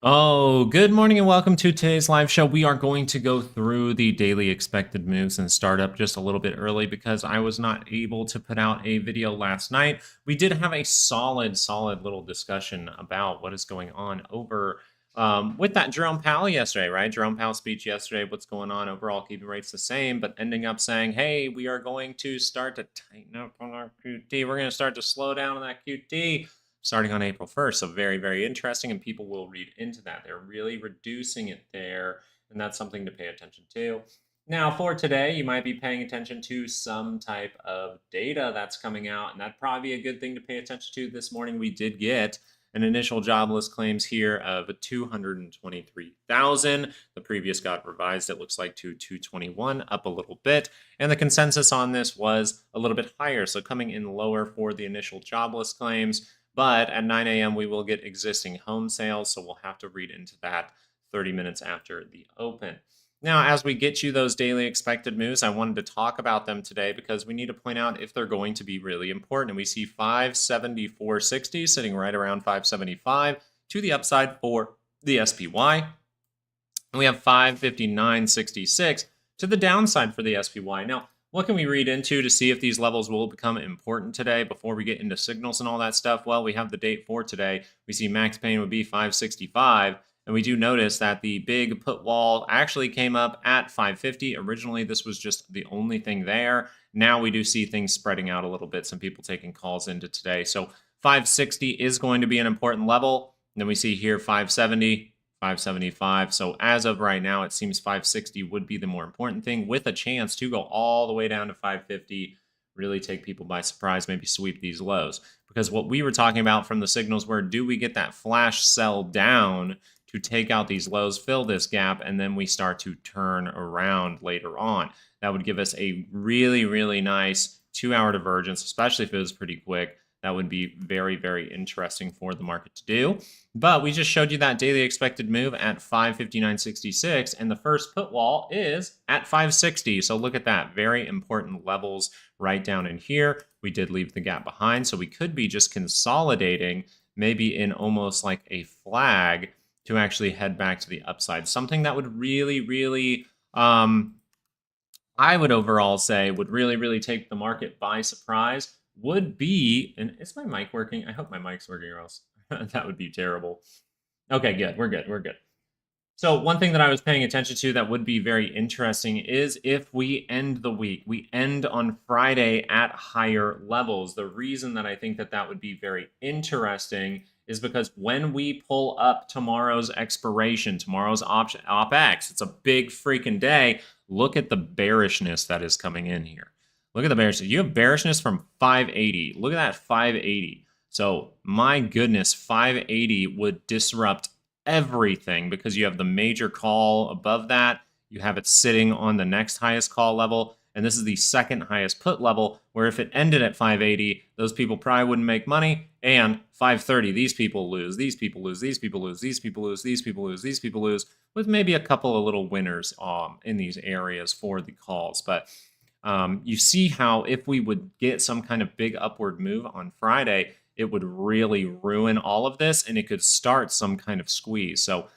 Oh, good morning and welcome to today's live show. We are going to go through the daily expected moves and start up just a little bit early because I was not able to put out a video last night. We did have a solid little discussion about what is going on over with that Jerome Powell yesterday, right? Jerome Powell's speech yesterday, what's going on overall, keeping rates the same, but ending up saying, hey, we are going to start to tighten up on our QT. We're going to start to slow down on that QT starting on April 1st. So very interesting, and people will read into that. They're really reducing it there, and that's something to pay attention to. Now, for today, you might be paying attention to some type of data that's coming out, and that'd probably be a good thing to pay attention to. This morning, we did get an initial jobless claims here of 223,000. The previous got revised, it looks like, to 221, up a little bit. And the consensus on this was a little bit higher, so coming in lower for the initial jobless claims. But at 9 a.m., we will get existing home sales, so we'll have to read into that 30 minutes after the open. Now, as we get you those daily expected moves, I wanted to talk about them today because we need to point out if they're going to be really important. And we see 574.60 sitting right around 575 to the upside for the SPY. And we have 559.66 to the downside for the SPY. Now, what can we read into to see if these levels will become important today before we get into signals and all that stuff? Well, we have the date for today. We see max pain would be 565. And we do notice that the big put wall actually came up at 550. Originally, this was just the only thing there. Now we do see things spreading out a little bit, some people taking calls into today. So 560 is going to be an important level. And then we see here 570. 575. So as of right now, it seems 560 would be the more important thing, with a chance to go all the way down to 550, really take people by surprise, maybe sweep these lows. Because what we were talking about from the signals were, do we get that flash sell down to take out these lows, fill this gap, and then we start to turn around later on? That would give us a really nice 2-hour divergence, especially if it was pretty quick. That would be very interesting for the market to do. But we just showed you that daily expected move at 559.66, and the first put wall is at 560. So look at that. Very important levels right down in here. We did leave the gap behind, so we could be just consolidating, maybe in almost like a flag to actually head back to the upside. Something that would really, I would overall say would really take the market by surprise would be, and is my mic working? I hope my mic's working, or else that would be terrible. Okay, good. We're good. So one thing that I was paying attention to that would be very interesting is if we end the week, we end on Friday at higher levels. The reason that I think that that would be very interesting is because when we pull up tomorrow's expiration, tomorrow's OPEX, it's a big freaking day. Look at the bearishness that is coming in here. Look at the bearishness. You have bearishness from 580. Look at that 580. So my goodness, 580 would disrupt everything because you have the major call above that. You have it sitting on the next highest call level. And this is the second highest put level, where if it ended at 580, those people probably wouldn't make money. And 530, these people lose, these people lose, these people lose, these people lose, these people lose, these people lose, with maybe a couple of little winners in these areas for the calls. But you see how if we would get some kind of big upward move on Friday, it would really ruin all of this, and it could start some kind of squeeze. So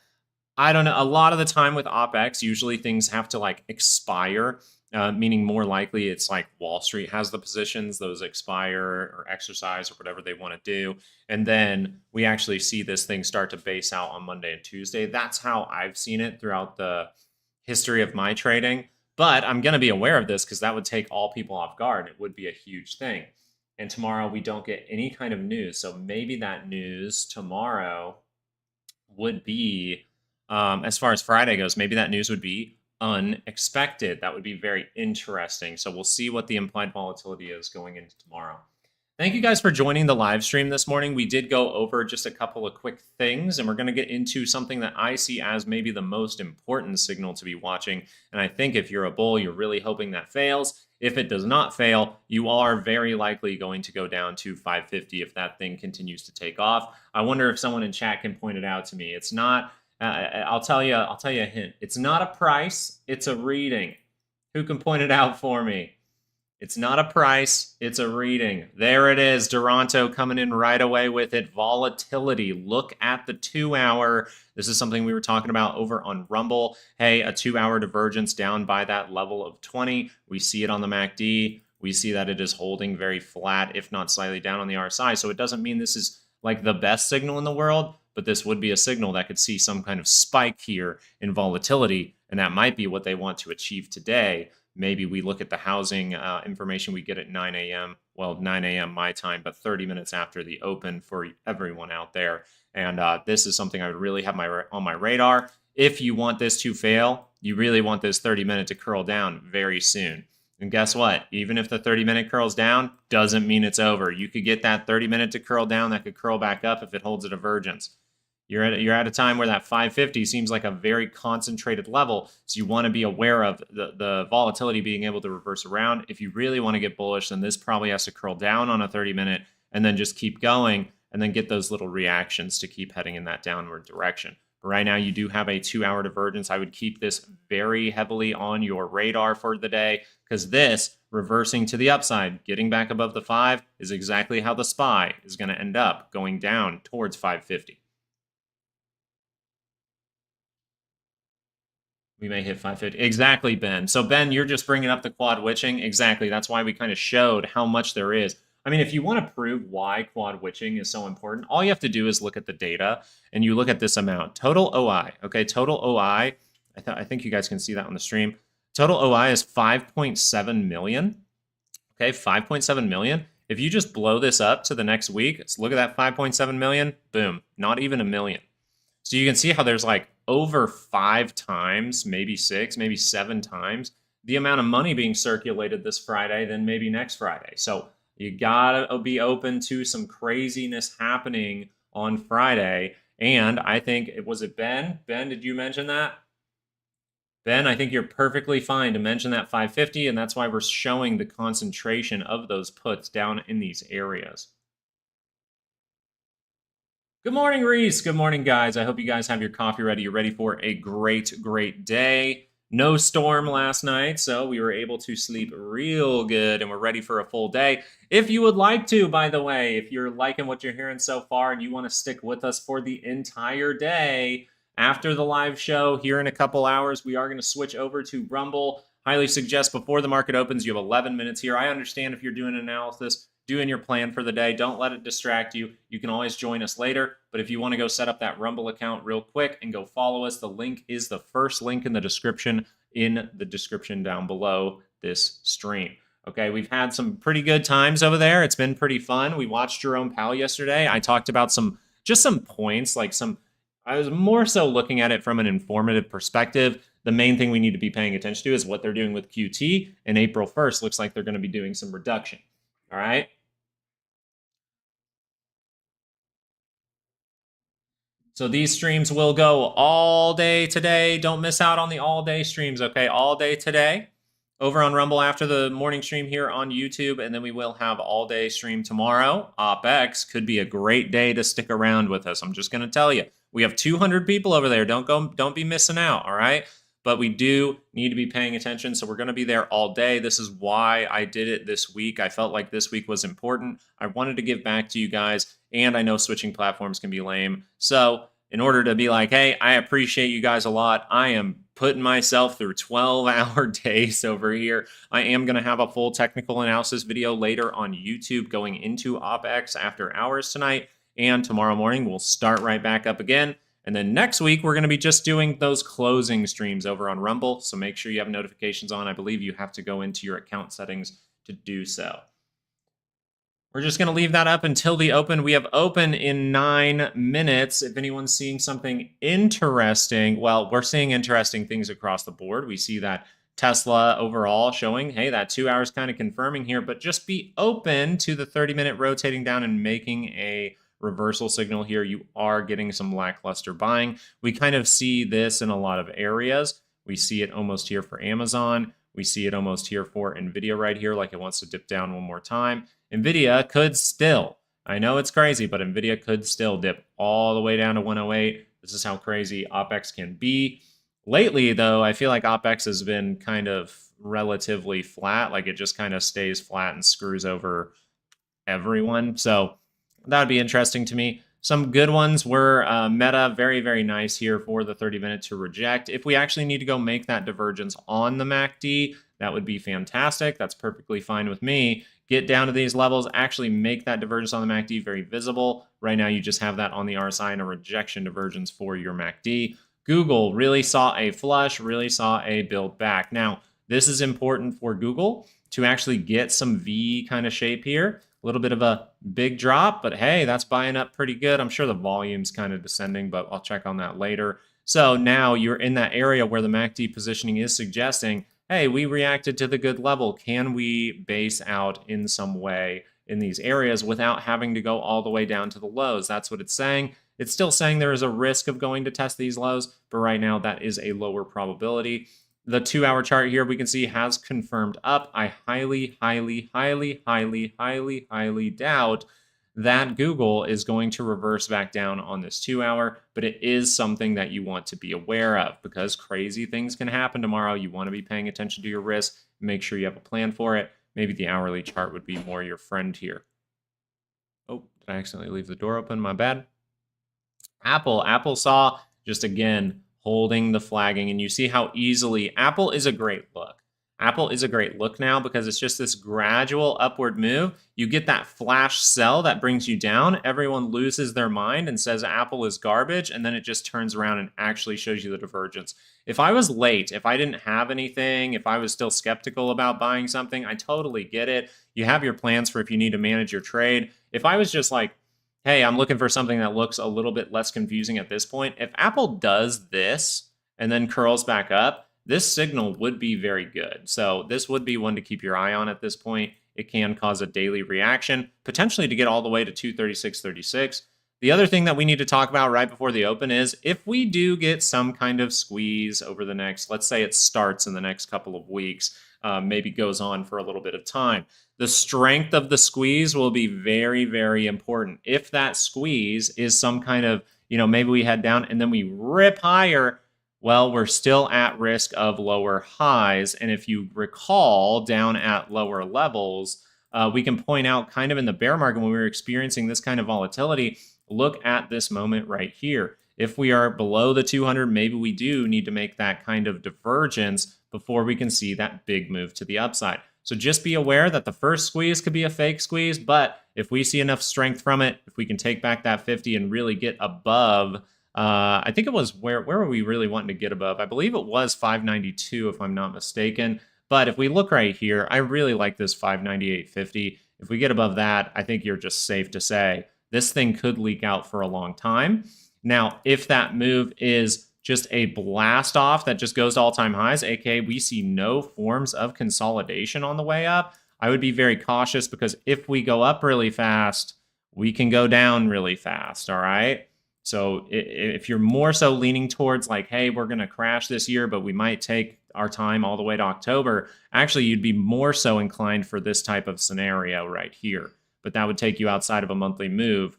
I don't know. A lot of the time with OPEX, usually things have to like expire, meaning more likely it's like Wall Street has the positions, those expire or exercise or whatever they want to do. And then we actually see this thing start to base out on Monday and Tuesday. That's how I've seen it throughout the history of my trading. But I'm going to be aware of this because that would take all people off guard. It would be a huge thing. And tomorrow we don't get any kind of news. So maybe that news tomorrow would be, as far as Friday goes, maybe that news would be unexpected. That would be very interesting. So we'll see what the implied volatility is going into tomorrow. Thank you guys for joining the live stream this morning. We did go over just a couple of quick things, and we're going to get into something that I see as maybe the most important signal to be watching. And I think if you're a bull, you're really hoping that fails. If it does not fail, you are very likely going to go down to 550 if that thing continues to take off. I wonder if someone in chat can point it out to me. It's not, I'll tell you a hint. It's not a price, it's a reading. Who can point it out for me? It's not a price, it's a reading. There it is. Duranto coming in right away with it. Volatility. Look at the 2-hour. This is something we were talking about over on Rumble. Hey, a 2-hour divergence down by that level of 20. We see it on the MACD. We see that it is holding very flat, if not slightly down on the RSI. So it doesn't mean this is like the best signal in the world, but this would be a signal that could see some kind of spike here in volatility, and that might be what they want to achieve today. Maybe we look at the housing information we get at 9 a.m. Well, 9 a.m. my time, but 30 minutes after the open for everyone out there. And this is something I would really have on my radar. If you want this to fail, you really want this 30-minute to curl down very soon. And guess what? Even if the 30-minute curls down, doesn't mean it's over. You could get that 30-minute to curl down, that could curl back up if it holds a divergence. You're at a time where that 550 seems like a very concentrated level, so you want to be aware of the volatility being able to reverse around. If you really want to get bullish, then this probably has to curl down on a 30-minute and then just keep going and then get those little reactions to keep heading in that downward direction. But right now, you do have a 2-hour divergence. I would keep this very heavily on your radar for the day, because this, reversing to the upside, getting back above the 5, is exactly how the SPY is going to end up, going down towards 550. We may hit 550. Exactly, Ben. So, Ben, you're just bringing up the quad witching. Exactly. That's why we kind of showed how much there is. I mean, if you want to prove why quad witching is so important, all you have to do is look at the data, and you look at this amount. Total OI, okay? Total OI, I think you guys can see that on the stream. Total OI is 5.7 million, okay? 5.7 million. If you just blow this up to the next week, let's look at that 5.7 million, boom, not even a million. So you can see how there's like over 5 times, maybe 6, maybe 7 times the amount of money being circulated this Friday than maybe next Friday. So you gotta be open to some craziness happening on Friday. And I think, was it Ben? Ben, did you mention that? Ben, I think you're perfectly fine to mention that 550, and that's why we're showing the concentration of those puts down in these areas. Good morning, Reese. Good morning, guys. I hope you guys have your coffee ready. You're ready for a great, great day. No storm last night, so we were able to sleep real good, and we're ready for a full day. If you would like to, by the way, if you're liking what you're hearing so far and you want to stick with us for the entire day, after the live show here in a couple hours, we are going to switch over to Rumble. Highly suggest before the market opens, you have 11 minutes here. I understand if you're doing analysis, doing your plan for the day. Don't let it distract you. You can always join us later. But if you want to go set up that Rumble account real quick and go follow us, the link is the first link in the description down below this stream. Okay, we've had some pretty good times over there. It's been pretty fun. We watched Jerome Powell yesterday. I talked about some points, I was more so looking at it from an informative perspective. The main thing we need to be paying attention to is what they're doing with QT. And April 1st looks like they're going to be doing some reduction. All right. So these streams will go all day today. Don't miss out on the all day streams, okay? All day today over on Rumble after the morning stream here on YouTube, and then we will have all day stream tomorrow. OpEx could be a great day to stick around with us. I'm just going to tell you, we have 200 people over there. Don't be missing out, all right? But we do need to be paying attention, so we're going to be there all day. This is why I did it this week. I felt like this week was important. I wanted to give back to you guys, and I know switching platforms can be lame. So in order to be like, hey, I appreciate you guys a lot, I am putting myself through 12-hour days over here. I am going to have a full technical analysis video later on YouTube going into OpEx after hours tonight, and tomorrow morning we'll start right back up again. And then next week, we're going to be just doing those closing streams over on Rumble. So make sure you have notifications on. I believe you have to go into your account settings to do so. We're just going to leave that up until the open. We have open in 9 minutes. If anyone's seeing something interesting, well, we're seeing interesting things across the board. We see that Tesla overall showing, hey, that 2 hours kind of confirming here, but just be open to the 30-minute rotating down and making a reversal signal here. You are getting some lackluster buying. We kind of see this in a lot of areas. We see it almost here for Amazon. We see it almost here for NVIDIA right here, like it wants to dip down one more time. NVIDIA could still, I know it's crazy, but NVIDIA could still dip all the way down to 108. This is how crazy OpEx can be. Lately, though, I feel like OpEx has been kind of relatively flat. Like it just kind of stays flat and screws over everyone. So that would be interesting to me. Some good ones were Meta, very, very nice here for the 30-minute to reject. If we actually need to go make that divergence on the MACD, that would be fantastic. That's perfectly fine with me. Get down to these levels, actually make that divergence on the MACD very visible. Right now, you just have that on the RSI and a rejection divergence for your MACD. Google really saw a flush, really saw a build back. Now, this is important for Google to actually get some V kind of shape here. A little bit of a big drop, but hey, that's buying up pretty good. I'm sure the volume's kind of descending, but I'll check on that later. So now you're in that area where the MACD positioning is suggesting, hey, we reacted to the good level. Can we base out in some way in these areas without having to go all the way down to the lows? That's what it's saying. It's still saying there is a risk of going to test these lows, but right now that is a lower probability. The 2-hour chart here we can see has confirmed up. I highly, highly, highly, highly, highly, highly doubt that Google is going to reverse back down on this 2-hour, but it is something that you want to be aware of because crazy things can happen tomorrow. You want to be paying attention to your risk, make sure you have a plan for it. Maybe the hourly chart would be more your friend here. Oh, did I accidentally leave the door open? My bad. Apple saw, just again, holding the flagging, and you see how easily Apple is a great look. Apple is a great look now because it's just this gradual upward move. You get that flash sell that brings you down. Everyone loses their mind and says Apple is garbage, and then it just turns around and actually shows you the divergence. If I was late, if I didn't have anything, if I was still skeptical about buying something, I totally get it. You have your plans for if you need to manage your trade. If I was just like, hey, I'm looking for something that looks a little bit less confusing at this point. If Apple does this and then curls back up, this signal would be very good. So this would be one to keep your eye on at this point. It can cause a daily reaction, potentially to get all the way to 236.36. The other thing that we need to talk about right before the open is if we do get some kind of squeeze over the next, let's say it starts in the next couple of weeks, maybe goes on for a little bit of time. The strength of the squeeze will be very, very important. If that squeeze is some kind of, maybe we head down and then we rip higher, well, we're still at risk of lower highs. And if you recall, down at lower levels, we can point out kind of in the bear market when we were experiencing this kind of volatility, look at this moment right here. If we are below the 200, maybe we do need to make that kind of divergence before we can see that big move to the upside. So just be aware that the first squeeze could be a fake squeeze, but if we see enough strength from it, if we can take back that 50 and really get above, I think it was, where were we really wanting to get above? I believe it was 592 if I'm not mistaken. But if we look right here, I really like this 598.50. If we get above that, I think you're just safe to say this thing could leak out for a long time. Now, if that move is just a blast off that just goes to all-time highs, aka we see no forms of consolidation on the way up, I would be very cautious because if we go up really fast, we can go down really fast, all right? So if you're more so leaning towards like, hey, we're going to crash this year, but we might take our time all the way to October, actually, you'd be more so inclined for this type of scenario right here. But that would take you outside of a monthly move.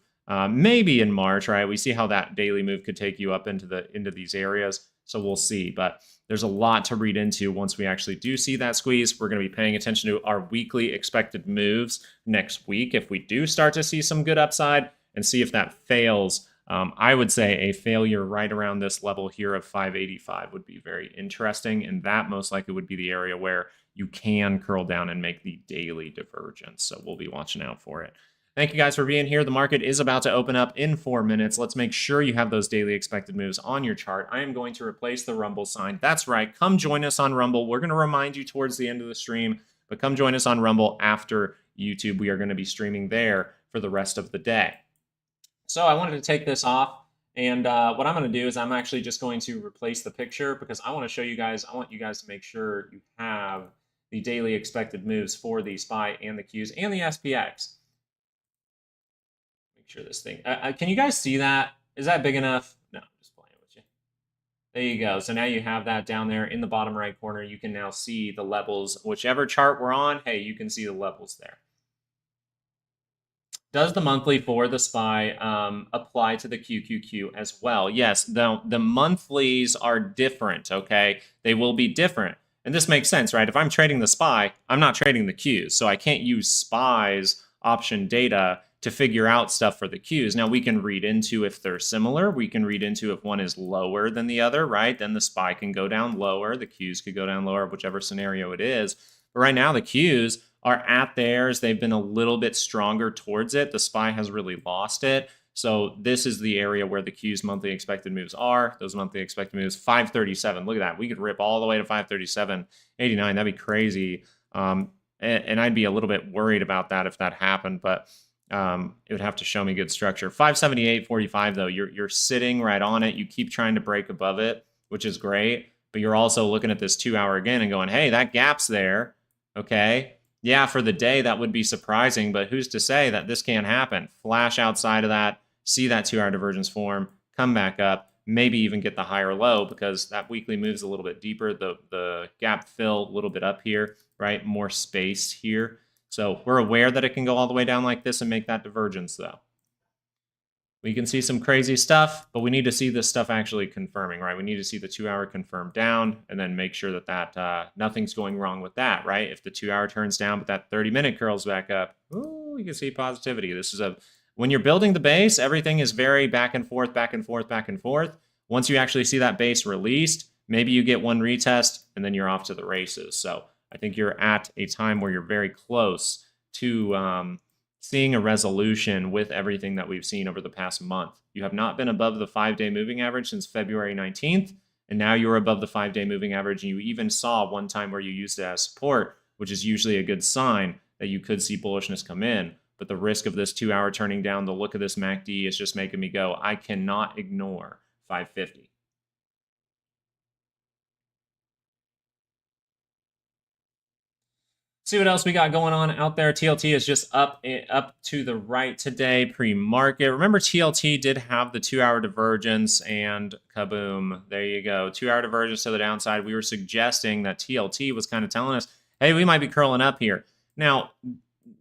Maybe in March, right? We see how that daily move could take you up into these areas. So we'll see. But there's a lot to read into once we actually do see that squeeze. We're going to be paying attention to our weekly expected moves next week. If we do start to see some good upside and see if that fails, I would say a failure right around this level here of 585 would be very interesting. And that most likely would be the area where you can curl down and make the daily divergence. So we'll be watching out for it. Thank you guys for being here. The market is about to open up in 4 minutes. Let's make sure you have those daily expected moves on your chart. I am going to replace the Rumble sign. That's right. Come join us on Rumble. We're going to remind you towards the end of the stream, but come join us on Rumble after YouTube. We are going to be streaming there for the rest of the day. So I wanted to take this off, and what I'm going to do is I'm actually just going to replace the picture because I want to show you guys, I want you guys to make sure you have the daily expected moves for the SPY and the Qs and the SPX. Make sure this thing, can you guys see that? Is that big enough? No, I'm just playing with you. There you go. So now you have that down there in the bottom right corner. You can now see the levels. Whichever chart we're on, hey, you can see the levels there. Does the monthly for the SPY apply to the QQQ as well? Yes, the monthlies are different, okay? They will be different. And this makes sense, right? If I'm trading the SPY, I'm not trading the Qs. So I can't use SPY's option data to figure out stuff for the Qs. Now we can read into if they're similar. We can read into if one is lower than the other, right? Then the SPY can go down lower. The Qs could go down lower, whichever scenario it is. But right now the Qs are at theirs. They've been a little bit stronger towards it. The SPY has really lost it. So this is the area where the Q's monthly expected moves are. Those monthly expected moves, 537. Look at that. We could rip all the way to 537.89. That'd be crazy. And I'd be a little bit worried about that if that happened, but it would have to show me good structure. 578.45 though, you're sitting right on it. You keep trying to break above it, which is great. But you're also looking at this 2 hour again and going, hey, that gap's there. Okay. Yeah, for the day, that would be surprising, but who's to say that this can't happen? Flash outside of that, see that 2 hour divergence form, come back up, maybe even get the higher low because that weekly moves a little bit deeper. The gap fill a little bit up here, right? More space here. So we're aware that it can go all the way down like this and make that divergence though. We can see some crazy stuff, but we need to see this stuff actually confirming, right? We need to see the 2 hour confirm down and then make sure that nothing's going wrong with that, right? If the 2 hour turns down, but that 30-minute curls back up, ooh, you can see positivity. This is when you're building the base, everything is very back and forth, back and forth, back and forth. Once you actually see that base released, maybe you get one retest and then you're off to the races. So I think you're at a time where you're very close to seeing a resolution with everything that we've seen over the past month. You have not been above the 5-day moving average since February 19th, and now you're above the 5-day moving average, and you even saw one time where you used it as support, which is usually a good sign that you could see bullishness come in. But the risk of this 2 hour turning down, the look of this MACD is just making me go, I cannot ignore 550. See what else we got going on out there. TLT is just up to the right today pre-market. Remember, TLT did have the 2 hour divergence and kaboom, there you go. 2 hour divergence to the downside. We were suggesting that TLT was kind of telling us, hey, we might be curling up here. Now,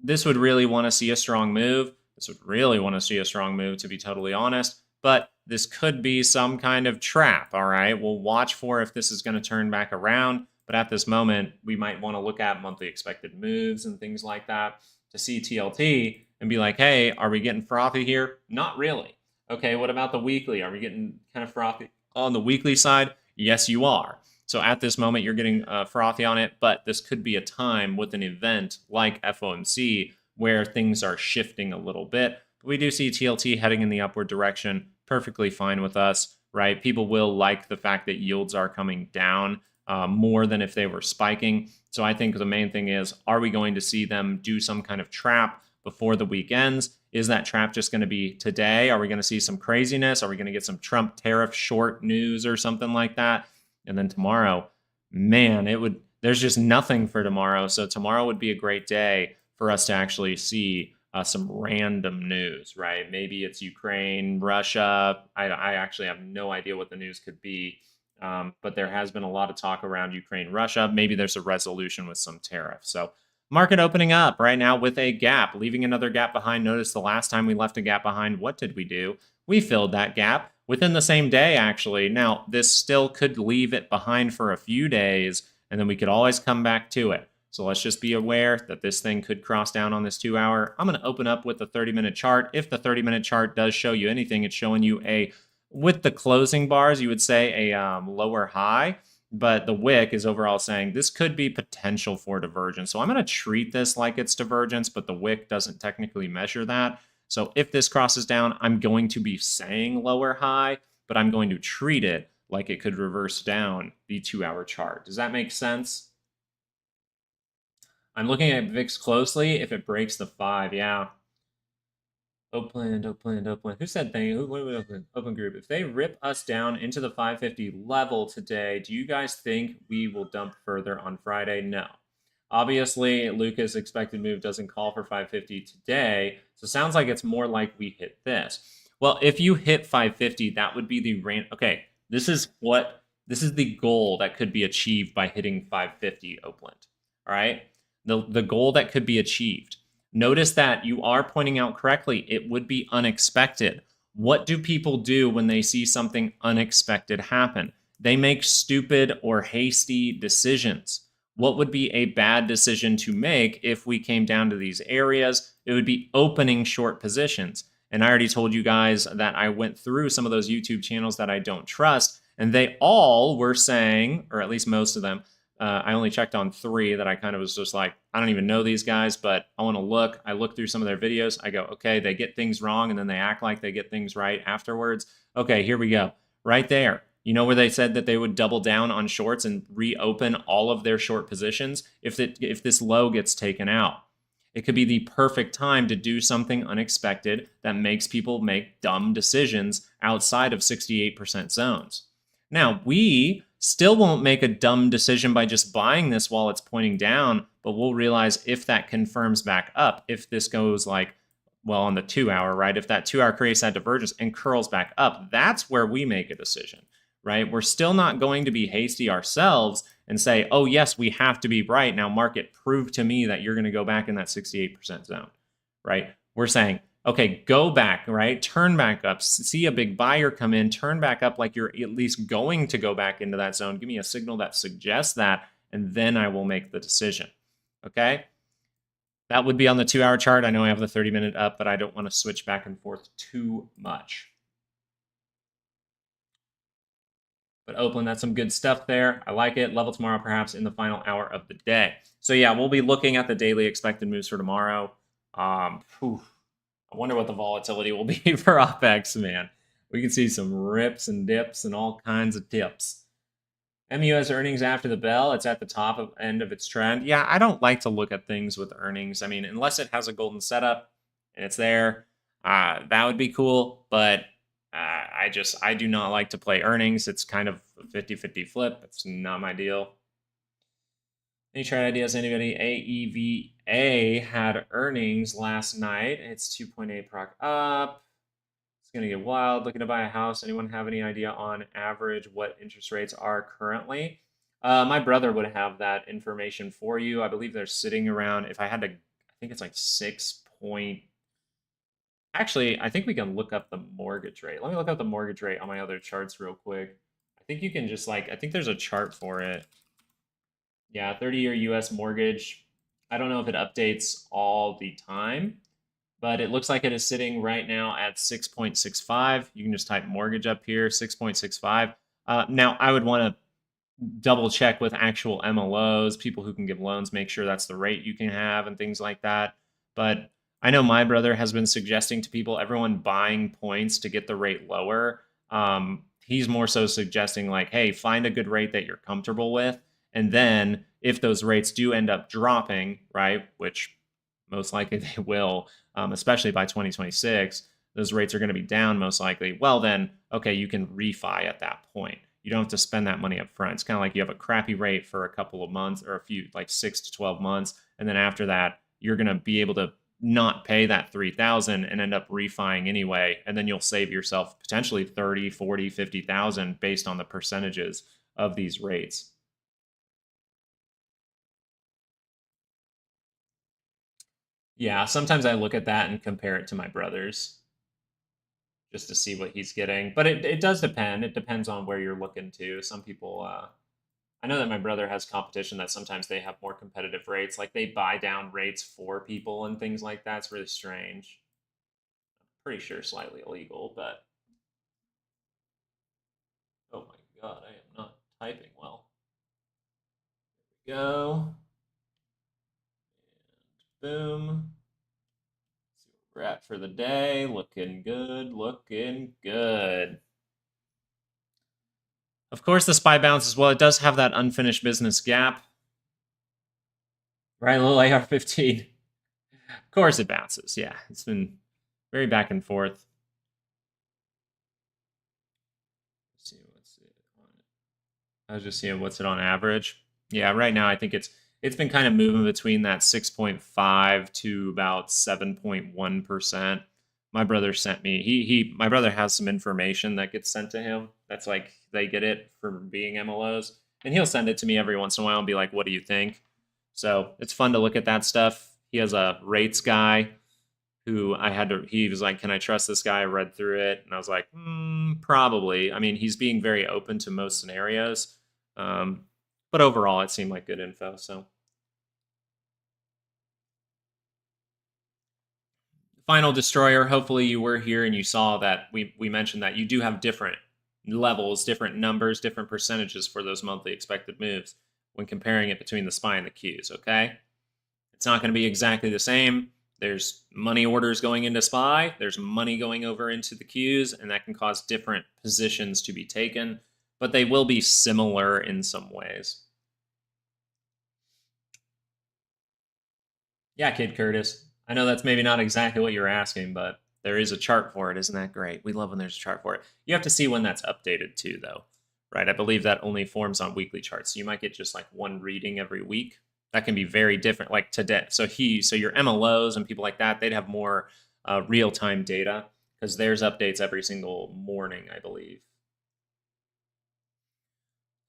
this would really want to see a strong move. This would really want to see a strong move, to be totally honest. But this could be some kind of trap, all right? We'll watch for if this is going to turn back around. But at this moment, we might want to look at monthly expected moves and things like that to see TLT and be like, hey, are we getting frothy here? Not really. Okay, what about the weekly? Are we getting kind of frothy on the weekly side? Yes, you are. So at this moment, you're getting frothy on it, but this could be a time with an event like FOMC where things are shifting a little bit. But we do see TLT heading in the upward direction, perfectly fine with us, right? People will like the fact that yields are coming down more than if they were spiking. So I think the main thing is, are we going to see them do some kind of trap before the week ends? Is that trap just going to be today? Are we going to see some craziness? Are we going to get some Trump tariff short news or something like that? And then tomorrow, man, there's just nothing for tomorrow. So tomorrow would be a great day for us to actually see some random news, right? Maybe it's Ukraine, Russia. I actually have no idea what the news could be. But there has been a lot of talk around Ukraine, Russia. Maybe there's a resolution with some tariffs. So market opening up right now with a gap, leaving another gap behind. Notice the last time we left a gap behind, what did we do? We filled that gap within the same day, actually. Now, this still could leave it behind for a few days, and then we could always come back to it. So let's just be aware that this thing could cross down on this 2 hour. I'm going to open up with the 30-minute chart. If the 30-minute chart does show you anything, it's showing you with the closing bars, you would say a lower high, but the wick is overall saying this could be potential for divergence. So I'm going to treat this like it's divergence, but the wick doesn't technically measure that. So if this crosses down, I'm going to be saying lower high, but I'm going to treat it like it could reverse down the 2 hour chart. Does that make sense? I'm looking at VIX closely. If it breaks the 5, yeah. Oakland. Who said thing? Open group. If they rip us down into the 550 level today, do you guys think we will dump further on Friday? No. Obviously, Lucas' expected move doesn't call for 550 today, so it sounds like it's more like we hit this. Well, if you hit 550, that would be the range. Okay, this is the goal that could be achieved by hitting 550, Oakland. All right, the goal that could be achieved. Notice that you are pointing out correctly, it would be unexpected. What do people do when they see something unexpected happen? They make stupid or hasty decisions. What would be a bad decision to make if we came down to these areas? It would be opening short positions. And I already told you guys that I went through some of those YouTube channels that I don't trust, and they all were saying, or at least most of them, I only checked on 3 that I kind of was just like, I don't even know these guys, but I want to look. I look through some of their videos. I go, okay, they get things wrong, and then they act like they get things right afterwards. Okay, here we go. Right there. You know where they said that they would double down on shorts and reopen all of their short positions if this low gets taken out? It could be the perfect time to do something unexpected that makes people make dumb decisions outside of 68% zones. Now, we still won't make a dumb decision by just buying this while it's pointing down, but we'll realize if that confirms back up, if this goes like, well, on the 2-hour, right? If that 2-hour creates that divergence and curls back up, that's where we make a decision, right? We're still not going to be hasty ourselves and say, oh, yes, we have to be right. Now, market, prove to me that you're going to go back in that 68% zone, right? We're saying, okay, go back, right? Turn back up, see a big buyer come in, turn back up like you're at least going to go back into that zone. Give me a signal that suggests that, and then I will make the decision, okay? That would be on the 2-hour chart. I know I have the 30-minute up, but I don't want to switch back and forth too much. But Oakland, that's some good stuff there. I like it. Level tomorrow, perhaps in the final hour of the day. So yeah, we'll be looking at the daily expected moves for tomorrow. I wonder what the volatility will be for Opex, man. We can see some rips and dips and all kinds of tips. MUS earnings after the bell. It's at the top end of its trend. Yeah, I don't like to look at things with earnings. I mean, unless it has a golden setup and it's there, that would be cool. But I do not like to play earnings. It's kind of a 50-50 flip. It's not my deal. Any chart ideas, anybody? AEVA had earnings last night. It's 2.8 proc up. It's going to get wild. Looking to buy a house. Anyone have any idea on average what interest rates are currently? My brother would have that information for you. I believe they're sitting around, if I had to, I think it's like 6 point. Actually, I think we can look up the mortgage rate. Let me look up the mortgage rate on my other charts real quick. I think you can just I think there's a chart for it. Yeah, 30-year US mortgage. I don't know if it updates all the time, but it looks like it is sitting right now at 6.65. You can just type mortgage up here, 6.65. Now, I would want to double check with actual MLOs, people who can give loans, make sure that's the rate you can have and things like that. But I know my brother has been suggesting to people, everyone buying points to get the rate lower. He's more so suggesting like, hey, find a good rate that you're comfortable with. And then if those rates do end up dropping, right, which most likely they will, especially by 2026, those rates are going to be down most likely. Well, then, okay, you can refi at that point. You don't have to spend that money up front. It's kind of like you have a crappy rate for a couple of months or a few, like 6 to 12 months. And then after that, you're going to be able to not pay that $3,000 and end up refining anyway. And then you'll save yourself potentially 30, 40, 50,000 based on the percentages of these rates. Yeah, sometimes I look at that and compare it to my brother's just to see what he's getting. But it does depend. It depends on where you're looking to. Some people, I know that my brother has competition that sometimes they have more competitive rates. Like they buy down rates for people and things like that. It's really strange. I'm pretty sure slightly illegal, but oh my God, I am not typing well. There we go. And boom. We're at for the day. Looking good, looking good. Of course, the SPY bounces. Well, it does have that unfinished business gap. Right, little AR-15. Of course it bounces. Yeah, it's been very back and forth. Let's see what's it on it. I was just seeing what's it on average. Yeah, right now I think it's been kind of moving between that 6.5 to about 7.1%. My brother sent me my brother has some information that gets sent to him. That's like they get it for being MLOs. And he'll send it to me every once in a while and be like, what do you think? So it's fun to look at that stuff. He has a rates guy who he was like, can I trust this guy? I read through it and I was like, Probably. I mean, he's being very open to most scenarios. But overall, it seemed like good info. So, final destroyer. Hopefully, you were here and you saw that we mentioned that you do have different levels, different numbers, different percentages for those monthly expected moves when comparing it between the SPY and the Qs. Okay, it's not going to be exactly the same. There's money orders going into SPY. There's money going over into the Qs, and that can cause different positions to be taken, but they will be similar in some ways. Yeah, Kid Curtis. I know that's maybe not exactly what you're asking, but there is a chart for it. Isn't that great? We love when there's a chart for it. You have to see when that's updated too, though, right? I believe that only forms on weekly charts. So you might get just like one reading every week. That can be very different, like today. So your MLOs and people like that, they'd have more real-time data because there's updates every single morning, I believe.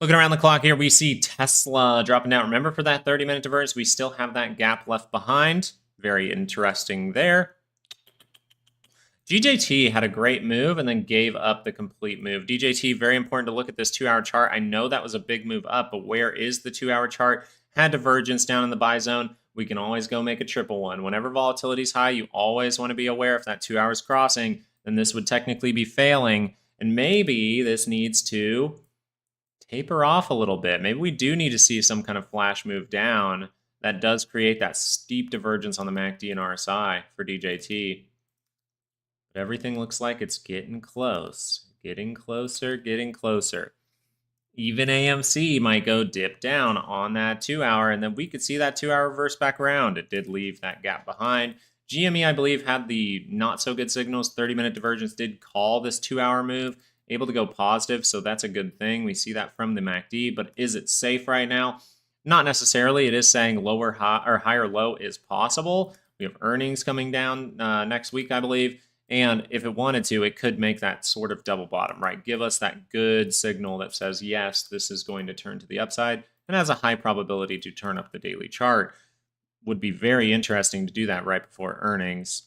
Looking around the clock here, we see Tesla dropping down. Remember, for that 30-minute divergence, we still have that gap left behind. Very interesting there. GJT had a great move and then gave up the complete move. DJT, very important to look at this 2-hour chart. I know that was a big move up, but where is the 2-hour chart? Had divergence down in the buy zone. We can always go make a triple one. Whenever volatility is high, you always want to be aware if that 2 hours crossing, then this would technically be failing. And maybe this needs to taper off a little bit. Maybe we do need to see some kind of flash move down that does create that steep divergence on the MACD and RSI for DJT. But everything looks like it's getting close. Getting closer, getting closer. Even AMC might go dip down on that 2-hour, and then we could see that 2-hour reverse back around. It did leave that gap behind. GME, I believe, had the not-so-good signals. 30-minute divergence did call this 2-hour move, able to go positive, so that's a good thing. We see that from the MACD, but is it safe right now? Not necessarily. It is saying lower high or higher low is possible. We have earnings coming down next week, I believe. And if it wanted to, it could make that sort of double bottom, right? Give us that good signal that says, yes, this is going to turn to the upside and has a high probability to turn up the daily chart. Would be very interesting to do that right before earnings.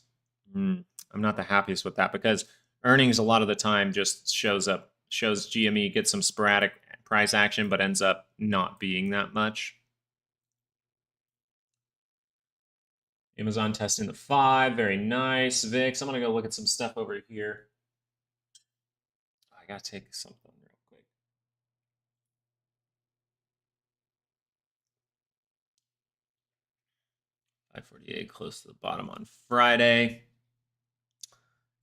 I'm not the happiest with that because earnings a lot of the time just shows GME gets some sporadic price action, but ends up not being that much. Amazon testing the 5. Very nice. VIX. I'm going to go look at some stuff over here. I got to take something real quick. $5.48 close to the bottom on Friday.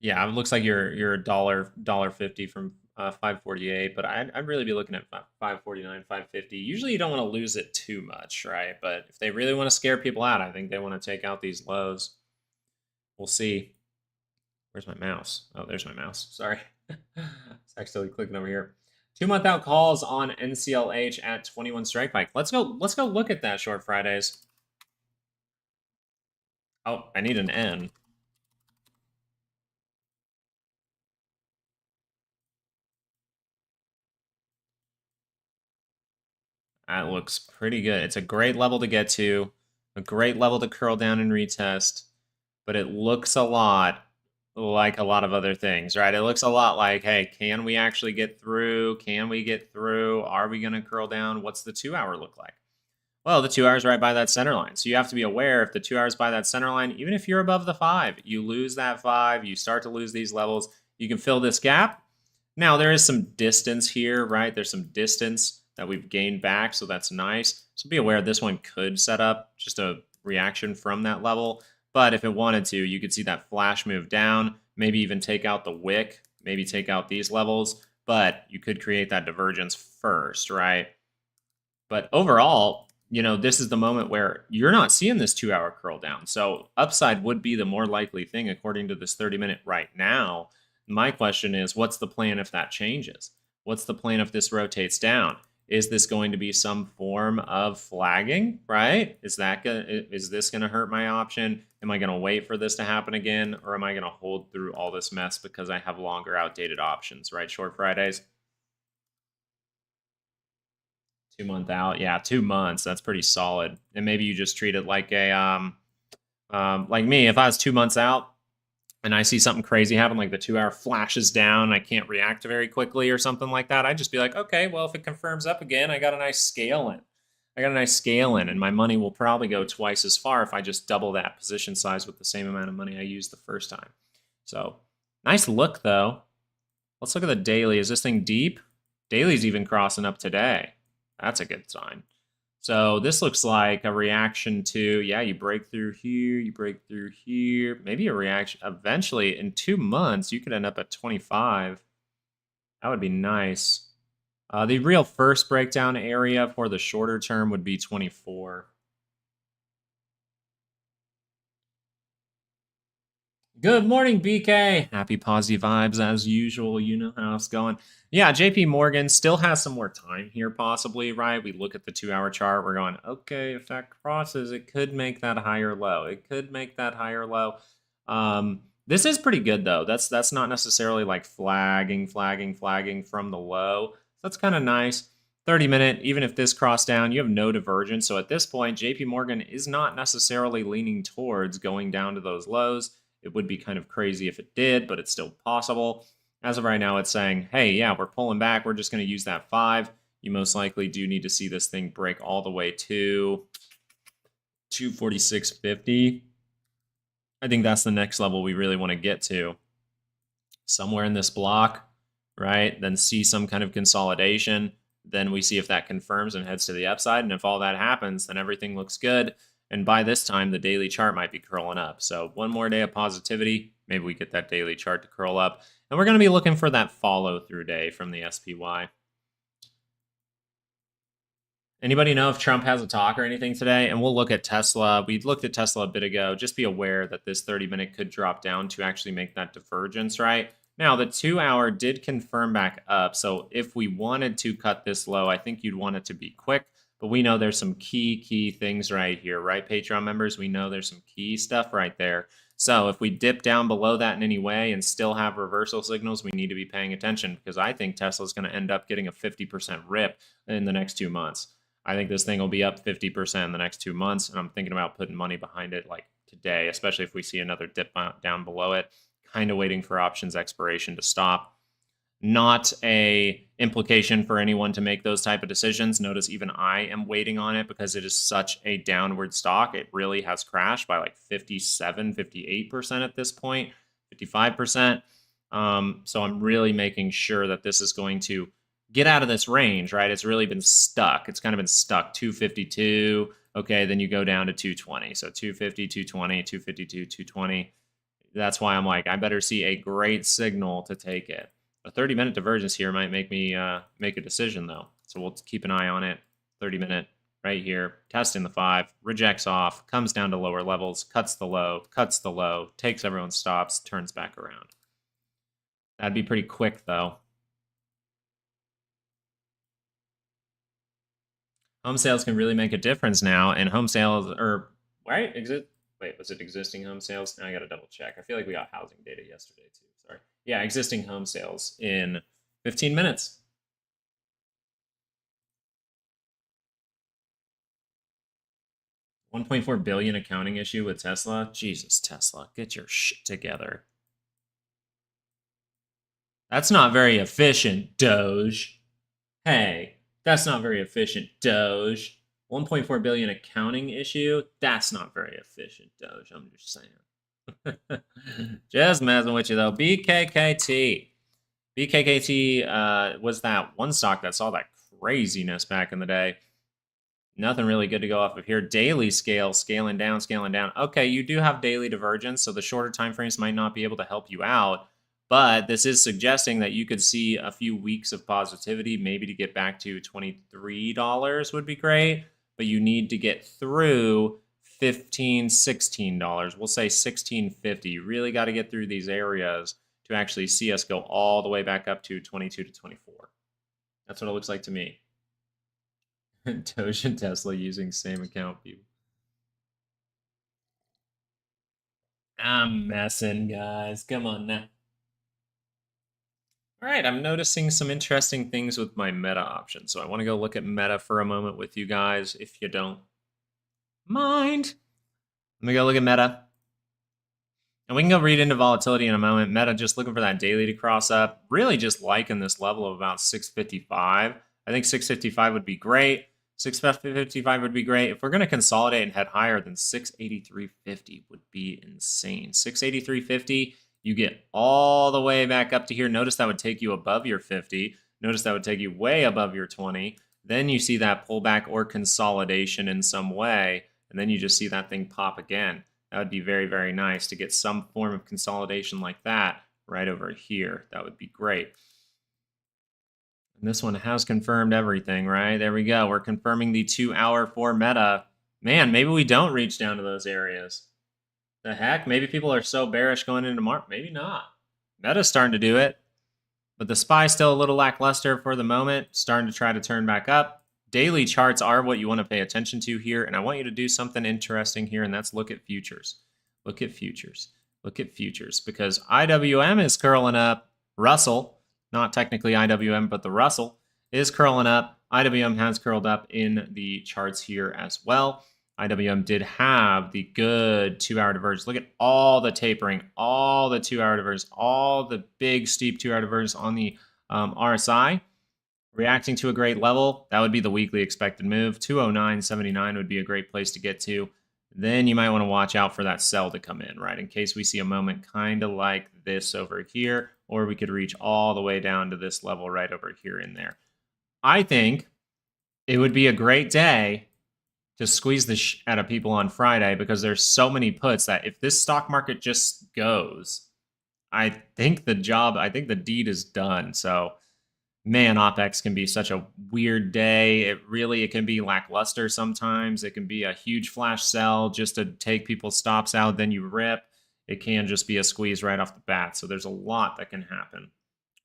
Yeah, it looks like you're $1.50 from 5.48, but I'd really be looking at 5.49, 5.50. Usually you don't want to lose it too much, right? But if they really want to scare people out, I think they want to take out these lows. We'll see. Where's my mouse? Oh, there's my mouse. Sorry. It's actually clicking over here. 2-month out calls on NCLH at 21 strike bike. Let's go look at that short Fridays. Oh, I need an N. That looks pretty good. It's a great level to get to, a great level to curl down and retest, but it looks a lot like a lot of other things, right? It looks a lot like, hey, can we actually get through? Can we get through? Are we going to curl down? What's the 2-hour look like? Well, the 2 hours right by that center line. So you have to be aware if the 2 hours by that center line, even if you're above the 5, you lose that 5, you start to lose these levels, you can fill this gap. Now, there is some distance here, right? There's some distance that we've gained back, so that's nice. So be aware this one could set up just a reaction from that level. But if it wanted to, you could see that flash move down, maybe even take out the wick, maybe take out these levels, but you could create that divergence first, right? But overall, this is the moment where you're not seeing this 2-hour curl down. So upside would be the more likely thing according to this 30-minute right now. My question is, what's the plan if that changes? What's the plan if this rotates down? Is this going to be some form of flagging, right? Is this going to hurt my option? Am I going to wait for this to happen again? Or am I going to hold through all this mess because I have longer outdated options, right? Short Fridays. 2-month out. Yeah, 2 months. That's pretty solid. And maybe you just treat it like a, like me, if I was 2 months out, and I see something crazy happen, like the 2-hour flashes down, I can't react very quickly or something like that, I'd just be like, okay, well, if it confirms up again, I got a nice scale in. And my money will probably go twice as far if I just double that position size with the same amount of money I used the first time. So, nice look, though. Let's look at the daily. Is this thing deep? Daily's even crossing up today. That's a good sign. So this looks like a reaction to, yeah, you break through here, you break through here. Maybe a reaction. Eventually, in 2 months, you could end up at 25. That would be nice. The real first breakdown area for the shorter term would be 24. Good morning, BK. Happy positive vibes as usual. You know how it's going. Yeah, JP Morgan still has some more time here, possibly, right? We look at the 2-hour chart. We're going, okay, if that crosses, it could make that higher low. It could make that higher low. This is pretty good, though. That's not necessarily like flagging from the low. That's kind of nice. 30-minute, even if this crossed down, you have no divergence. So at this point, JP Morgan is not necessarily leaning towards going down to those lows. It would be kind of crazy if it did, but it's still possible. As of right now, it's saying, hey, yeah, we're pulling back. We're just going to use that 5. You most likely do need to see this thing break all the way to 246.50. I think that's the next level we really want to get to. Somewhere in this block, right? Then see some kind of consolidation. Then we see if that confirms and heads to the upside. And if all that happens, then everything looks good. And by this time, the daily chart might be curling up. So one more day of positivity. Maybe we get that daily chart to curl up. And we're going to be looking for that follow-through day from the SPY. Anybody know if Trump has a talk or anything today? And we'll look at Tesla. We looked at Tesla a bit ago. Just be aware that this 30-minute could drop down to actually make that divergence, right? Now, the 2-hour did confirm back up. So if we wanted to cut this low, I think you'd want it to be quick. But we know there's some key things right here, right, Patreon members? We know there's some key stuff right there. So if we dip down below that in any way and still have reversal signals, we need to be paying attention because I think Tesla's going to end up getting a 50% rip in the next 2 months. I think this thing will be up 50% in the next 2 months, and I'm thinking about putting money behind it like today, especially if we see another dip down below it, kind of waiting for options expiration to stop. Not a implication for anyone to make those type of decisions. Notice even I am waiting on it because it is such a downward stock. It really has crashed by like 57, 58% at this point, 55%. So I'm really making sure that this is going to get out of this range, right? It's really been stuck. It's kind of been stuck 252. Okay, then you go down to 220. So 250, 220, 252, 220. That's why I'm like, I better see a great signal to take it. A 30-minute divergence here might make me make a decision, though. So we'll keep an eye on it. 30-minute right here, testing the 5, rejects off, comes down to lower levels, cuts the low, takes everyone's stops, turns back around. That'd be pretty quick, though. Home sales can really make a difference now, and home sales are, right? Wait, was it existing home sales? Now I got to double check. I feel like we got housing data yesterday, too. Sorry. Yeah, existing home sales in 15 minutes. $1.4 billion accounting issue with Tesla. Jesus, Tesla, get your shit together. That's not very efficient, Doge. Hey, that's not very efficient, Doge. 1.4 billion accounting issue. That's not very efficient, Doge. I'm just saying. Just messing with you though. BKKT. BKKT was that one stock that saw that craziness back in the day. Nothing really good to go off of here. Daily scale, scaling down. Okay, you do have daily divergence, so the shorter time frames might not be able to help you out. But this is suggesting that you could see a few weeks of positivity, maybe to get back to $23 would be great. But you need to get through $15, $16. We'll say $16.50. You really got to get through these areas to actually see us go all the way back up to 22 to 24. That's what it looks like to me. Doge and Tesla using same account view. I'm messing, guys. Come on now. All right, I'm noticing some interesting things with my Meta option. So I want to go look at Meta for a moment with you guys, if you don't mind. Let me go look at Meta. And we can go read into volatility in a moment. Meta just looking for that daily to cross up. Really just liking this level of about 655. I think 655 would be great. 655 would be great. If we're going to consolidate and head higher, then 683.50 would be insane. 683.50, you get all the way back up to here. Notice that would take you above your 50. Notice that would take you way above your 20. Then you see that pullback or consolidation in some way, and then you just see that thing pop again. That would be very, very nice to get some form of consolidation like that right over here. That would be great. And this one has confirmed everything, right? There we go. We're confirming the 2 hour for Meta. Man, maybe we don't reach down to those areas. The heck? Maybe people are so bearish going into March. Maybe not. Meta's starting to do it. But the SPY's still a little lackluster for the moment, starting to try to turn back up. Daily charts are what you want to pay attention to here, and I want you to do something interesting here, and that's look at futures. Look at futures. Look at futures, because IWM is curling up. Russell, not technically IWM, but the Russell is curling up. IWM has curled up in the charts here as well. IWM did have the good 2 hour divergence. Look at all the tapering, all the 2 hour divergence, all the big steep 2 hour divergence on the RSI. Reacting to a great level, that would be the weekly expected move. 209.79 would be a great place to get to. Then you might want to watch out for that sell to come in, right? In case we see a moment kind of like this over here, or we could reach all the way down to this level right over here in there. I think it would be a great day to squeeze the out of people on Friday, because there's so many puts that if this stock market just goes, I think the deed is done. So, man, Opex can be such a weird day. It can be lackluster sometimes. It can be a huge flash sell just to take people's stops out, then you rip. It can just be a squeeze right off the bat. So there's a lot that can happen.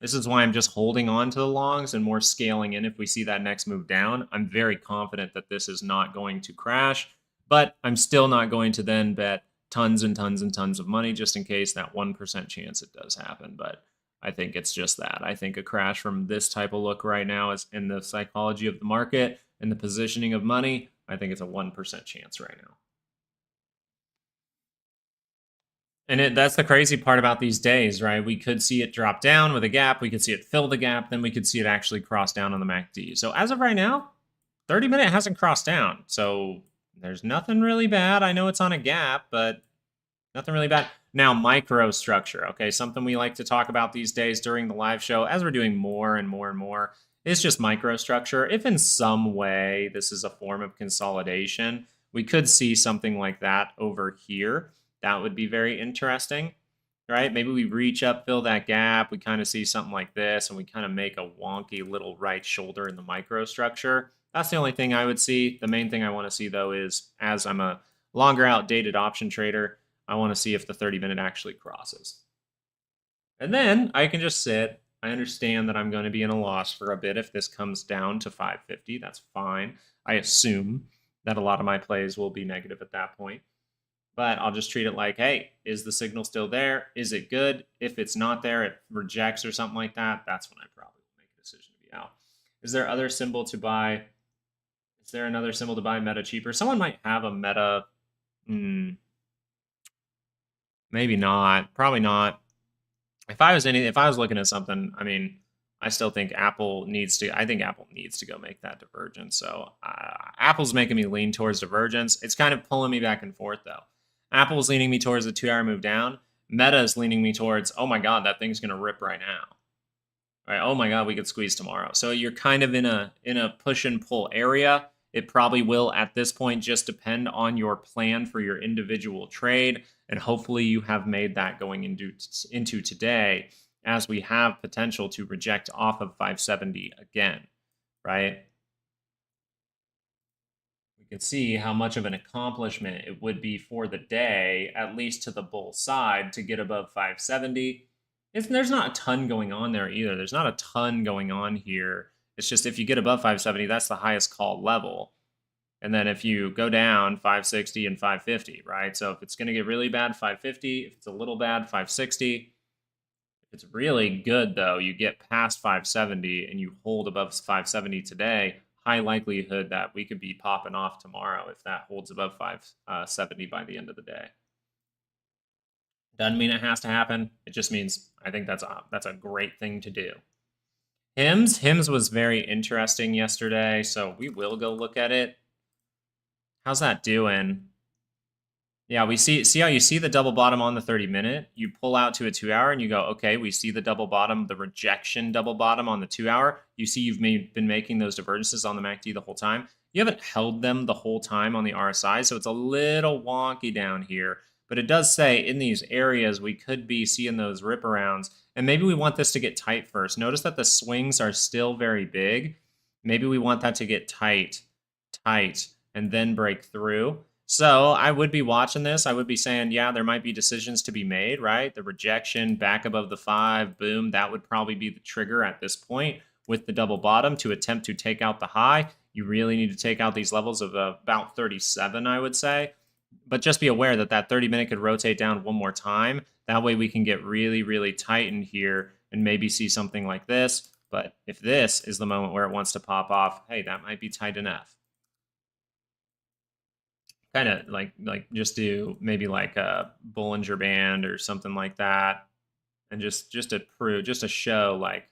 This is why I'm just holding on to the longs and more scaling in if we see that next move down. I'm very confident that this is not going to crash, but I'm still not going to then bet tons and tons and tons of money just in case that 1% chance it does happen. But I think it's just that. I think a crash from this type of look right now is in the psychology of the market and the positioning of money. I think it's a 1% chance right now. And that's the crazy part about these days, right? We could see it drop down with a gap. We could see it fill the gap. Then we could see it actually cross down on the MACD. So as of right now, 30-minute hasn't crossed down. So there's nothing really bad. I know it's on a gap, but nothing really bad. Now, microstructure, okay? Something we like to talk about these days during the live show, as we're doing more and more and more, is just microstructure. If in some way this is a form of consolidation, we could see something like that over here. That would be very interesting, right? Maybe we reach up, fill that gap. We kind of see something like this, and we kind of make a wonky little right shoulder in the microstructure. That's the only thing I would see. The main thing I want to see, though, is as I'm a longer outdated option trader, I want to see if the 30-minute actually crosses. And then I can just sit. I understand that I'm going to be in a loss for a bit if this comes down to 550. That's fine. I assume that a lot of my plays will be negative at that point. But I'll just treat it like, hey, is the signal still there? Is it good? If it's not there, it rejects or something like that, that's when I probably will make a decision to be out. Is there other symbol to buy? Is there another symbol to buy Meta cheaper? Someone might have a Meta. Maybe not. Probably not. If I was looking at something, I mean, I still think Apple needs to. I think Apple needs to go make that divergence. So Apple's making me lean towards divergence. It's kind of pulling me back and forth though. Apple's leaning me towards the 2 hour move down. Meta is leaning me towards, oh my god, that thing's gonna rip right now. Right? Oh my god, we could squeeze tomorrow. So you're kind of in a push and pull area. It probably will at this point just depend on your plan for your individual trade, and hopefully you have made that going into today, as we have potential to reject off of 570 again, right? We can see how much of an accomplishment it would be for the day, at least to the bull side, to get above 570. There's not a ton going on there either. There's not a ton going on here. It's just if you get above 570, that's the highest call level. And then if you go down 560 and 550, right? So if it's going to get really bad, 550. If it's a little bad, 560. If it's really good, though, you get past 570 and you hold above 570 today, high likelihood that we could be popping off tomorrow if that holds above 570 by the end of the day. Doesn't mean it has to happen. It just means I think that's a great thing to do. Hims was very interesting yesterday, so we will go look at it. How's that doing? Yeah, we see how you see the double bottom on the 30-minute. You pull out to a 2-hour and you go, okay, we see the double bottom, the rejection double bottom on the 2-hour. You see you've been making those divergences on the MACD the whole time. You haven't held them the whole time on the RSI, so it's a little wonky down here. But it does say in these areas we could be seeing those rip arounds, and maybe we want this to get tight first. Notice that the swings are still very big. Maybe we want that to get tight, and then break through. So I would be watching this. I would be saying, yeah, there might be decisions to be made, right? The rejection back above the 5, boom, that would probably be the trigger at this point with the double bottom to attempt to take out the high. You really need to take out these levels of about 37, I would say. But just be aware that that 30-minute could rotate down one more time. That way we can get really, really tight in here and maybe see something like this. But if this is the moment where it wants to pop off, hey, that might be tight enough. Kind of like just do maybe like a Bollinger Band or something like that, and just to prove, just to show, like,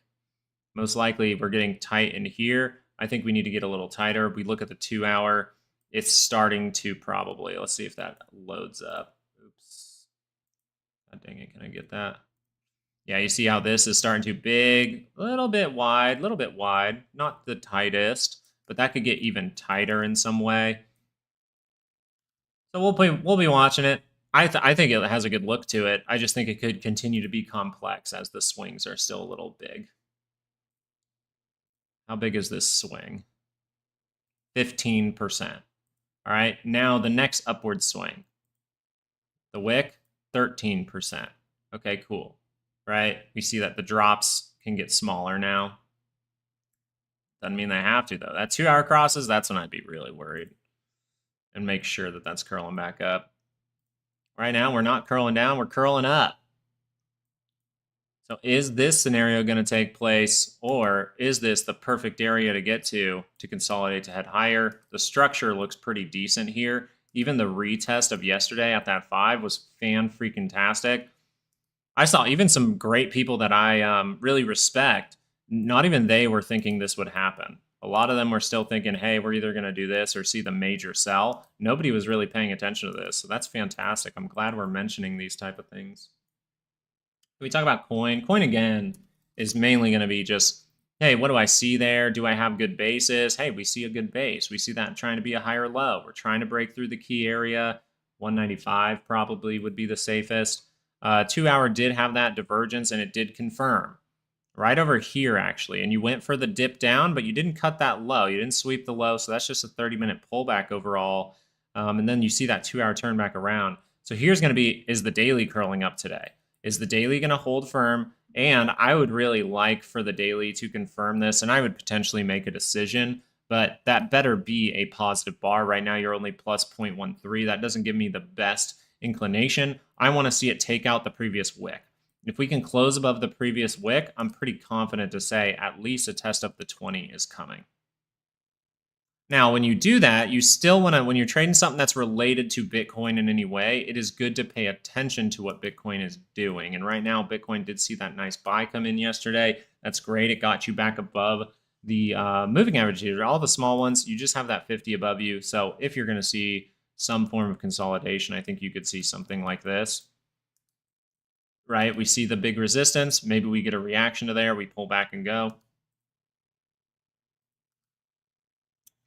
most likely we're getting tight in here. I think we need to get a little tighter. We look at the 2-hour, it's starting to probably, let's see if that loads up. Oops. God dang it, can I get that? Yeah, you see how this is starting to big, a little bit wide, not the tightest, but that could get even tighter in some way. So we'll be watching it. I think it has a good look to it. I just think it could continue to be complex as the swings are still a little big. How big is this swing? 15%. All right, now the next upward swing. The wick, 13%. Okay, cool. Right? We see that the drops can get smaller now. Doesn't mean they have to, though. That 2-hour crosses, that's when I'd be really worried. And make sure that that's curling back up. Right now, we're not curling down, we're curling up. So is this scenario going to take place, or is this the perfect area to get to consolidate to head higher? The structure looks pretty decent here. Even the retest of yesterday at that 5 was fan-freaking-tastic. I saw even some great people that I really respect, not even they were thinking this would happen. A lot of them were still thinking, hey, we're either going to do this or see the major sell. Nobody was really paying attention to this, so that's fantastic. I'm glad we're mentioning these type of things. We talk about coin. Coin, again, is mainly going to be just, hey, what do I see there? Do I have good basis? Hey, we see a good base. We see that trying to be a higher low. We're trying to break through the key area. 195 probably would be the safest. 2-hour did have that divergence, and it did confirm. Right over here, actually. And you went for the dip down, but you didn't cut that low. You didn't sweep the low, so that's just a 30-minute pullback overall. And then you see that 2-hour turn back around. So here's going to be, is the daily curling up today? Is the daily going to hold firm? And I would really like for the daily to confirm this, and I would potentially make a decision, but that better be a positive bar. Right now, you're only plus 0.13. That doesn't give me the best inclination. I want to see it take out the previous wick. If we can close above the previous wick, I'm pretty confident to say at least a test up the 20 is coming. Now, when you do that, you still want to, when you're trading something that's related to Bitcoin in any way, it is good to pay attention to what Bitcoin is doing. And right now, Bitcoin did see that nice buy come in yesterday. That's great. It got you back above the moving average here. All the small ones, you just have that 50 above you. So if you're going to see some form of consolidation, I think you could see something like this. Right? We see the big resistance. Maybe we get a reaction to there. We pull back and go.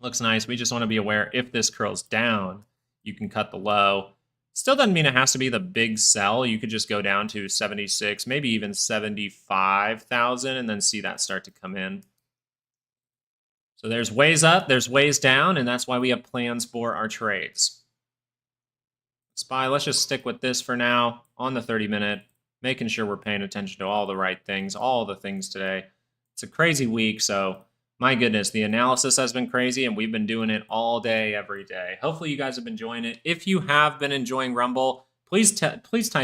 Looks nice. We just want to be aware if this curls down, you can cut the low. Still doesn't mean it has to be the big sell. You could just go down to 76, maybe even 75,000, and then see that start to come in. So there's ways up, there's ways down, and that's why we have plans for our trades. SPY, let's just stick with this for now on the 30-minute, making sure we're paying attention to all the right things, all the things today. It's a crazy week, so my goodness, the analysis has been crazy, and we've been doing it all day, every day. Hopefully you guys have been enjoying it. If you have been enjoying Rumble, please type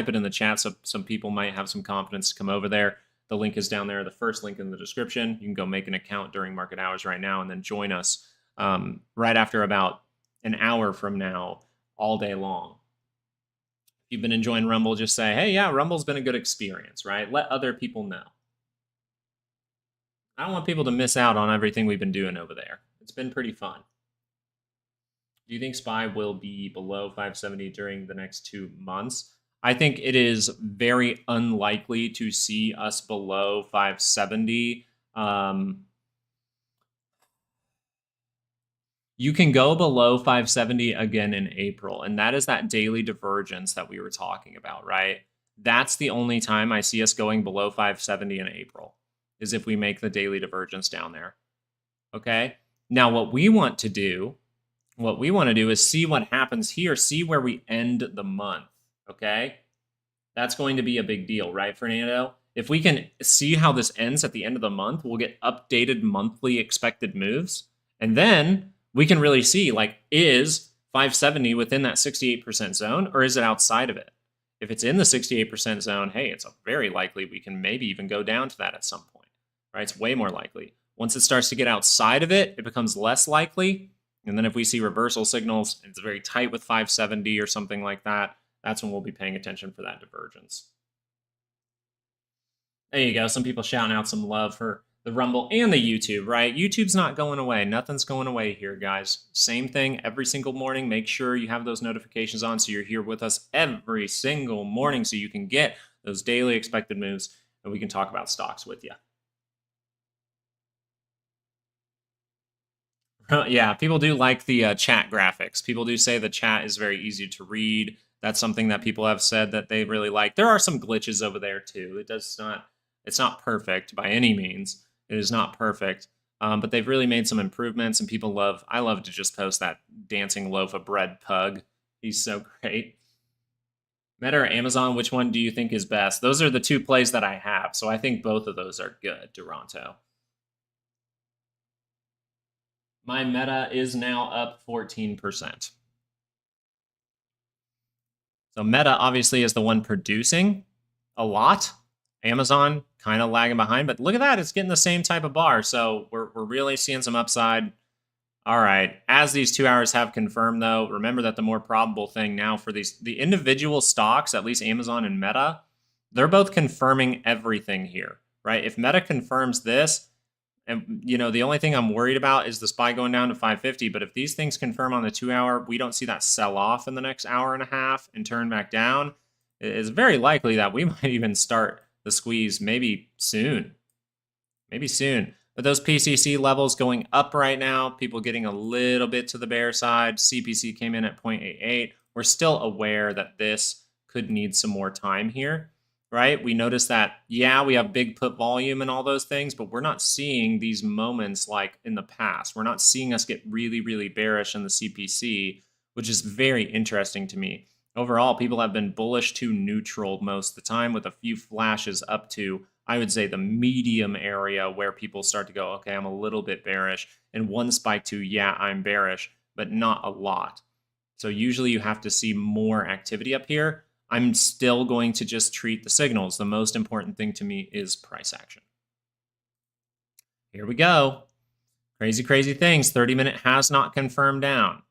it in the chat so some people might have some confidence to come over there. The link is down there, the first link in the description. You can go make an account during market hours right now and then join us right after about an hour from now, all day long. If you've been enjoying Rumble, just say, hey, yeah, Rumble's been a good experience, right? Let other people know. I don't want people to miss out on everything we've been doing over there. It's been pretty fun. Do you think SPY will be below 570 during the next 2 months? I think it is very unlikely to see us below 570. You can go below 570 again in April, and that is that daily divergence that we were talking about, right? That's the only time I see us going below 570 in April, is if we make the daily divergence down there. Okay? Now, what we want to do is see what happens here, see where we end the month, okay? That's going to be a big deal, right, Fernando? If we can see how this ends at the end of the month, we'll get updated monthly expected moves, and then we can really see, like, is 570 within that 68% zone, or is it outside of it? If it's in the 68% zone, hey, it's very likely we can maybe even go down to that at some point, right? It's way more likely. Once it starts to get outside of it, it becomes less likely. And then if we see reversal signals, it's very tight with 570 or something like that, that's when we'll be paying attention for that divergence. There you go. Some people shouting out some love for the Rumble and the YouTube, right? YouTube's not going away. Nothing's going away here, guys. Same thing every single morning. Make sure you have those notifications on so you're here with us every single morning so you can get those daily expected moves and we can talk about stocks with you. Yeah, people do like the chat graphics. People do say the chat is very easy to read. That's something that people have said that they really like. There are some glitches over there too. It's not perfect by any means. It is not perfect, but they've really made some improvements, and I love to just post that dancing loaf of bread pug. He's so great. Meta or Amazon, which one do you think is best? Those are the two plays that I have, so I think both of those are good, Duranto. My Meta is now up 14%. So Meta obviously is the one producing a lot. Amazon kind of lagging behind, but look at that. It's getting the same type of bar. So we're really seeing some upside. All right. As these 2 hours have confirmed, though, remember that the more probable thing now for the individual stocks, at least Amazon and Meta, they're both confirming everything here, right? If Meta confirms this, and, the only thing I'm worried about is the SPY going down to 550. But if these things confirm on the 2 hour, we don't see that sell off in the next hour and a half and turn back down, it's very likely that we might even start the squeeze maybe soon. Maybe soon. But those PCC levels going up right now, people getting a little bit to the bear side. CPC came in at 0.88. We're still aware that this could need some more time here, right? We notice that, yeah, we have big put volume and all those things, but we're not seeing these moments like in the past. We're not seeing us get really, really bearish in the CPC, which is very interesting to me. Overall, people have been bullish to neutral most of the time with a few flashes up to, I would say, the medium area where people start to go, okay, I'm a little bit bearish, and one spike to, yeah, I'm bearish, but not a lot. So usually you have to see more activity up here. I'm still going to just treat the signals. The most important thing to me is price action. Here we go. Crazy, crazy things. 30-minute has not confirmed down.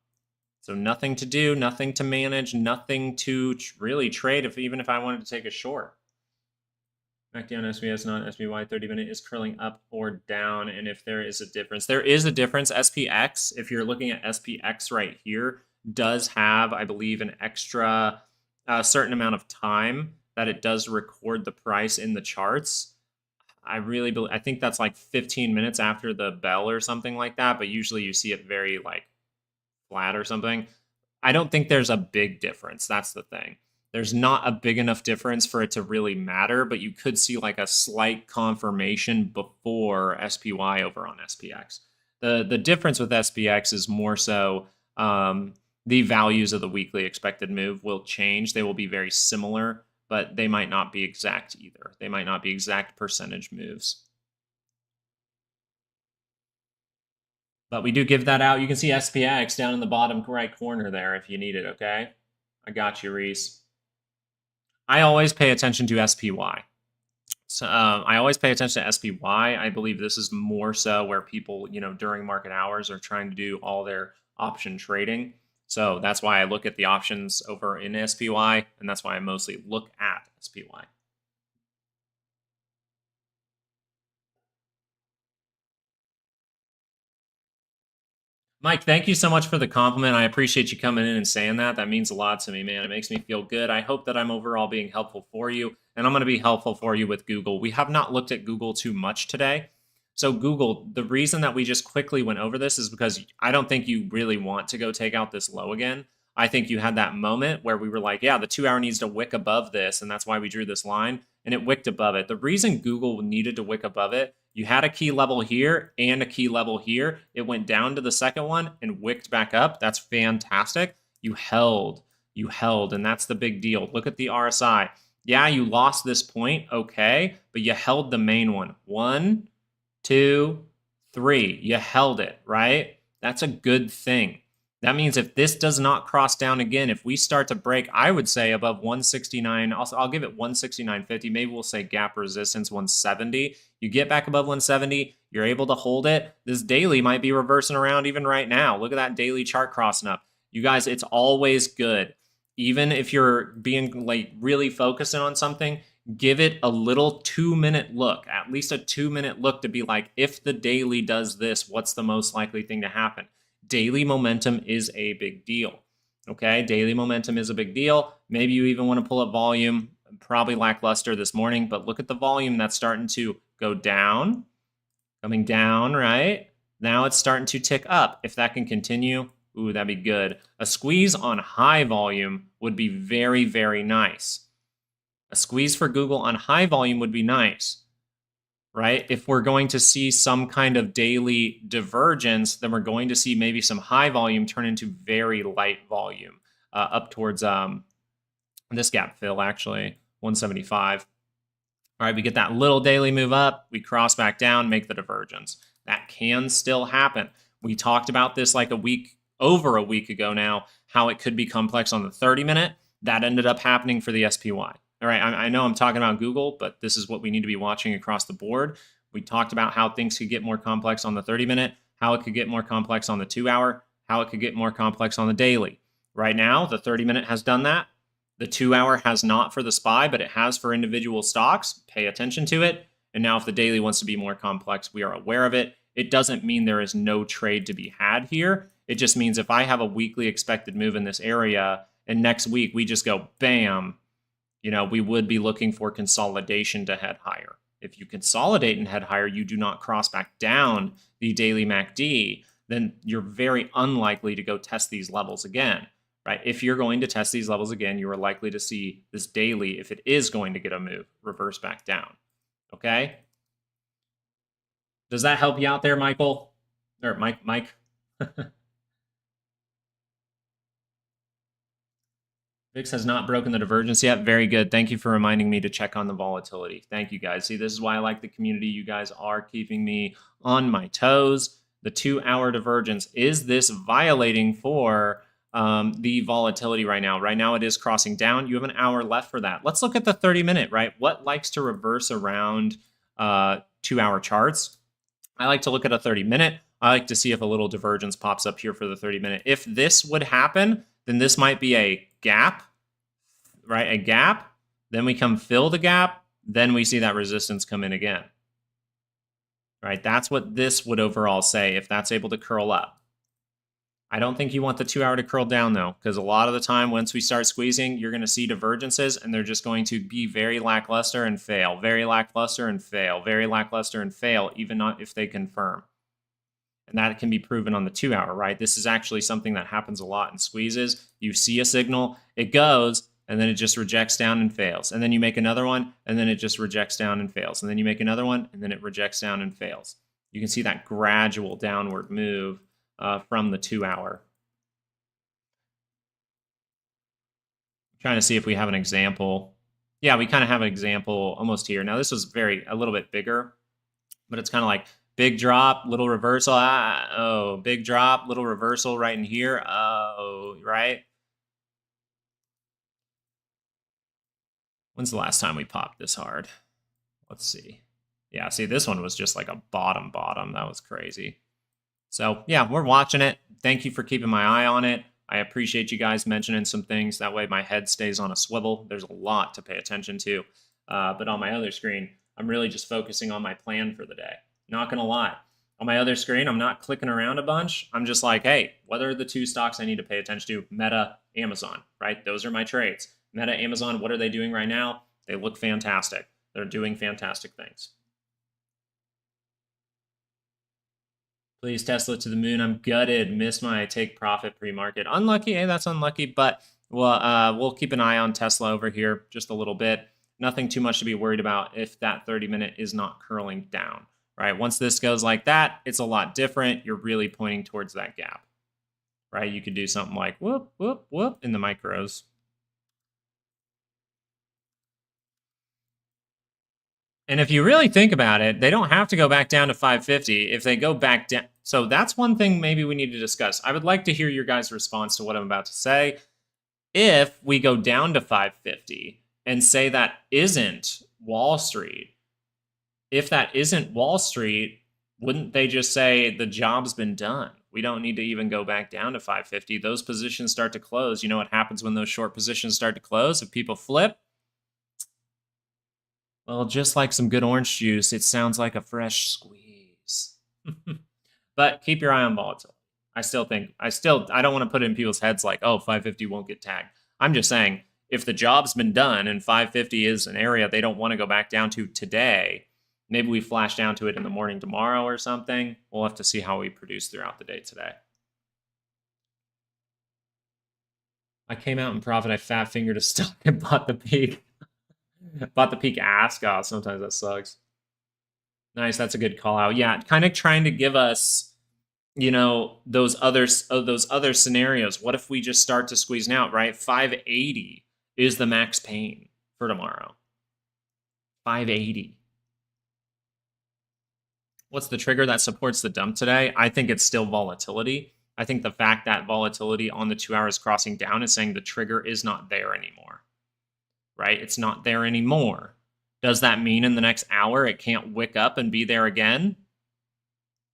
So nothing to do, nothing to manage, nothing to really trade even if I wanted to take a short. Back down SBS, not SPY. 30-minute is curling up or down, and if there is a difference. There is a difference. SPX, if you're looking at SPX right here, does have, I believe, an extra certain amount of time that it does record the price in the charts. I think that's like 15 minutes after the bell or something like that, but usually you see it very like flat or something. I don't think there's a big difference. That's the thing. There's not a big enough difference for it to really matter, but you could see like a slight confirmation before SPY over on SPX. The difference with SPX is more so the values of the weekly expected move will change. They will be very similar, but they might not be exact either. They might not be exact percentage moves. But we do give that out. You can see SPX down in the bottom right corner there if you need it, okay? I got you, Reese. I always pay attention to SPY. So I always pay attention to SPY. I believe this is more so where people, during market hours are trying to do all their option trading. So that's why I look at the options over in SPY, and that's why I mostly look at SPY. Mike, thank you so much for the compliment. I appreciate you coming in and saying that. That means a lot to me, man. It makes me feel good. I hope that I'm overall being helpful for you, and I'm going to be helpful for you with Google. We have not looked at Google too much today. So Google, the reason that we just quickly went over this is because I don't think you really want to go take out this low again. I think you had that moment where we were like, yeah, the 2 hour needs to wick above this, and that's why we drew this line, and it wicked above it. The reason Google needed to wick above it, you had a key level here and a key level here. It went down to the second one and wicked back up. That's fantastic. You held, and that's the big deal. Look at the RSI. Yeah, you lost this point, okay, but you held the main one. 1, 2, 3. You held it, right? That's a good thing. That means if this does not cross down again, if we start to break, I would say above 169, I'll give it 169.50. Maybe we'll say gap resistance 170. You get back above 170, you're able to hold it. This daily might be reversing around even right now. Look at that daily chart crossing up. You guys, it's always good. Even if you're being like really focusing on something, give it a little 2-minute look, at least a 2-minute look to be like, if the daily does this, what's the most likely thing to happen? Daily momentum is a big deal. Okay, daily momentum is a big deal. Maybe you even want to pull up volume, probably lackluster this morning, but look at the volume that's starting to go down, coming down, right? Now it's starting to tick up. If that can continue, ooh, that'd be good. A squeeze on high volume would be very, very nice. A squeeze for Google on high volume would be nice, right? If we're going to see some kind of daily divergence, then we're going to see maybe some high volume turn into very light volume up towards this gap fill, actually, 175. All right, we get that little daily move up, we cross back down, make the divergence. That can still happen. We talked about this like over a week ago now, how it could be complex on the 30-minute. That ended up happening for the SPY. All right, I know I'm talking about Google, but this is what we need to be watching across the board. We talked about how things could get more complex on the 30-minute, how it could get more complex on the 2 hour, how it could get more complex on the daily. Right now, the 30-minute has done that. The 2 hour has not for the SPY, but it has for individual stocks. Pay attention to it. And now if the daily wants to be more complex, we are aware of it. It doesn't mean there is no trade to be had here. It just means if I have a weekly expected move in this area, and next week we just go bam, we would be looking for consolidation to head higher. If you consolidate and head higher, you do not cross back down the daily MACD, then you're very unlikely to go test these levels again, right? If you're going to test these levels again, you are likely to see this daily, if it is going to get a move, reverse back down, okay? Does that help you out there, Michael? Or Mike? VIX has not broken the divergence yet. Very good. Thank you for reminding me to check on the volatility. Thank you, guys. See, this is why I like the community. You guys are keeping me on my toes. The 2 hour divergence, is this violating for the volatility right now? Right now it is crossing down. You have an hour left for that. Let's look at the 30-minute, right? What likes to reverse around 2 hour charts? I like to look at a 30-minute. I like to see if a little divergence pops up here for the 30-minute. If this would happen, then this might be a gap, right? A gap. Then we come fill the gap. Then we see that resistance come in again, right? That's what this would overall say if that's able to curl up. I don't think you want the 2 hour to curl down though, because a lot of the time once we start squeezing, you're going to see divergences and they're just going to be very lackluster and fail, very lackluster and fail, very lackluster and fail, even not if they confirm. And that can be proven on the 2 hour, right? This is actually something that happens a lot in squeezes. You see a signal, it goes, and then it just rejects down and fails. And then you make another one, and then it just rejects down and fails. And then you make another one, and then it rejects down and fails. You can see that gradual downward move from the 2 hour. I'm trying to see if we have an example. Yeah, we kind of have an example almost here. Now this was a little bit bigger, but it's kind of like big drop, little reversal. Oh, big drop, little reversal right in here. Oh, right. When's the last time we popped this hard? Let's see. Yeah, see, this one was just like a bottom. That was crazy. So, yeah, we're watching it. Thank you for keeping my eye on it. I appreciate you guys mentioning some things. That way my head stays on a swivel. There's a lot to pay attention to. But on my other screen, I'm really just focusing on my plan for the day. Not going to lie. On my other screen, I'm not clicking around a bunch. I'm just like, hey, what are the 2 stocks I need to pay attention to? Meta, Amazon, right? Those are my trades. Meta, Amazon, what are they doing right now? They look fantastic. They're doing fantastic things. Please, Tesla to the moon. I'm gutted. Missed my take profit pre-market. Unlucky. Hey, that's unlucky. But we'll keep an eye on Tesla over here just a little bit. Nothing too much to be worried about if that 30-minute is not curling down, right? Once this goes like that, it's a lot different. You're really pointing towards that gap, right? You could do something like whoop, whoop, whoop in the micros. And if you really think about it, they don't have to go back down to 550. If they go back down, so that's one thing maybe we need to discuss. I would like to hear your guys' response to what I'm about to say. If we go down to 550 and say that isn't Wall Street, if that isn't Wall Street, wouldn't they just say the job's been done? We don't need to even go back down to 550. Those positions start to close. You know what happens when those short positions start to close? If people flip, well, just like some good orange juice, it sounds like a fresh squeeze. But keep your eye on volatility. I don't want to put it in people's heads like, oh, 550 won't get tagged. I'm just saying, if the job's been done and 550 is an area they don't want to go back down to today, maybe we flash down to it in the morning tomorrow or something. We'll have to see how we produce throughout the day today. I came out in profit. I fat fingered a stock and bought the peak. Bought the peak ask. Oh, sometimes that sucks. Nice, that's a good call out. Yeah, kind of trying to give us, you know, those other scenarios. What if we just start to squeeze out, right? 580 is the max pain for tomorrow. 580. What's the trigger that supports the dump today? I think it's still volatility. I think the fact that volatility on the 2 hours crossing down is saying the trigger is not there anymore. Right? It's not there anymore. Does that mean in the next hour it can't wick up and be there again?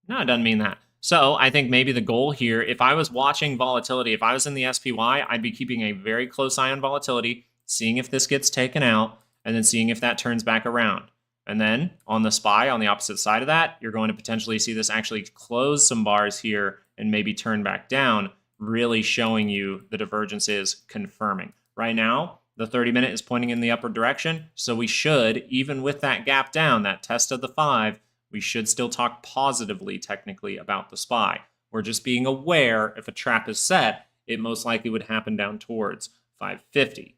No, it doesn't mean that. So I think maybe the goal here, if I was watching volatility, if I was in the SPY, I'd be keeping a very close eye on volatility, seeing if this gets taken out, and then seeing if that turns back around. And then on the SPY, on the opposite side of that, you're going to potentially see this actually close some bars here and maybe turn back down, really showing you the divergence is confirming. Right now, the 30-minute is pointing in the upward direction, so we should, even with that gap down, that test of the 5, we should still talk positively, technically, about the SPY. We're just being aware if a trap is set, it most likely would happen down towards 550.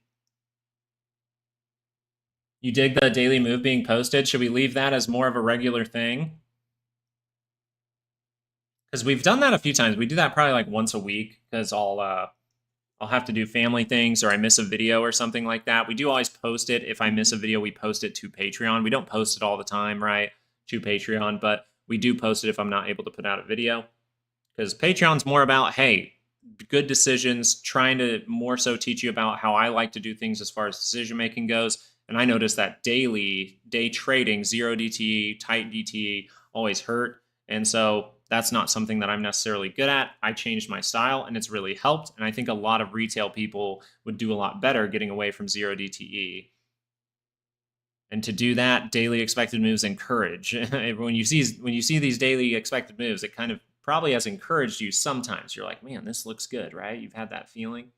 You dig the daily move being posted? Should we leave that as more of a regular thing? Because we've done that a few times. We do that probably like once a week, because I'll have to do family things or I miss a video or something like that. We do always post it. If I miss a video, we post it to Patreon. We don't post it all the time, right, to Patreon, but we do post it if I'm not able to put out a video. Because Patreon's more about, hey, good decisions, trying to more so teach you about how I like to do things as far as decision making goes. And I noticed that day trading, 0 DTE, tight DTE always hurt. And so that's not something that I'm necessarily good at. I changed my style and it's really helped. And I think a lot of retail people would do a lot better getting away from 0 DTE. And to do that, daily expected moves encourage. when you see these daily expected moves, it kind of probably has encouraged you sometimes. You're like, man, this looks good, right? You've had that feeling.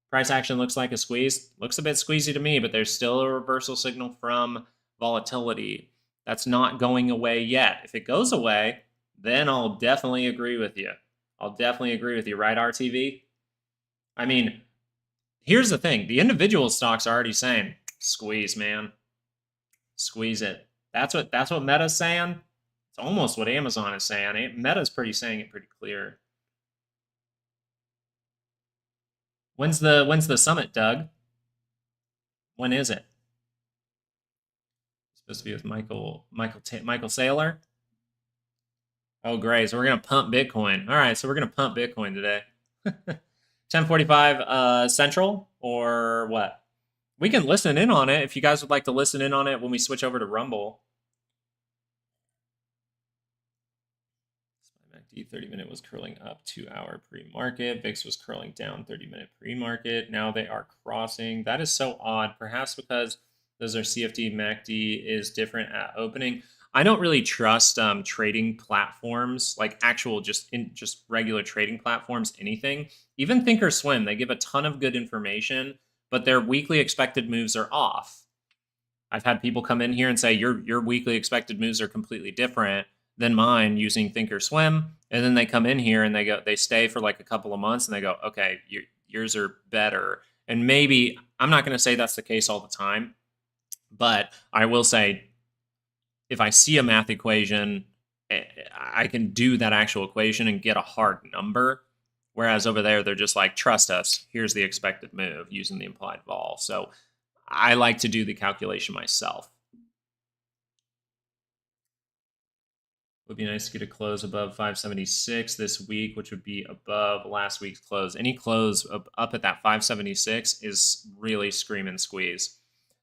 Price action looks like a squeeze. Looks a bit squeezy to me, but there's still a reversal signal from volatility. That's not going away yet. If it goes away, then I'll definitely agree with you. I'll definitely agree with you, right, RTV? I mean, here's the thing. The individual stocks are already saying, squeeze, man. Squeeze it. That's what Meta's saying. It's almost what Amazon is saying. Meta's saying it pretty clear. When's the summit, Doug? When is it? It's supposed to be with Michael Saylor. Oh, great. So we're going to pump Bitcoin. All right, so we're going to pump Bitcoin today. 10:45 Central or what? We can listen in on it if you guys would like to listen in on it when we switch over to Rumble. MACD 30-minute was curling up 2-hour pre-market. VIX was curling down 30-minute pre-market. Now they are crossing. That is so odd, perhaps because those are CFD. MACD is different at opening. I don't really trust trading platforms, like actual just regular trading platforms, anything. Even Thinkorswim, they give a ton of good information, but their weekly expected moves are off. I've had people come in here and say your weekly expected moves are completely different than mine using Thinkorswim, and then they come in here and they stay for like a couple of months and they go, okay, yours are better. And maybe I'm not going to say that's the case all the time, but I will say if I see a math equation, I can do that actual equation and get a hard number. Whereas over there, they're just like, trust us, here's the expected move using the implied vol. So I like to do the calculation myself. Would be nice to get a close above 576 this week, which would be above last week's close. Any close up at that 576 is really scream and squeeze.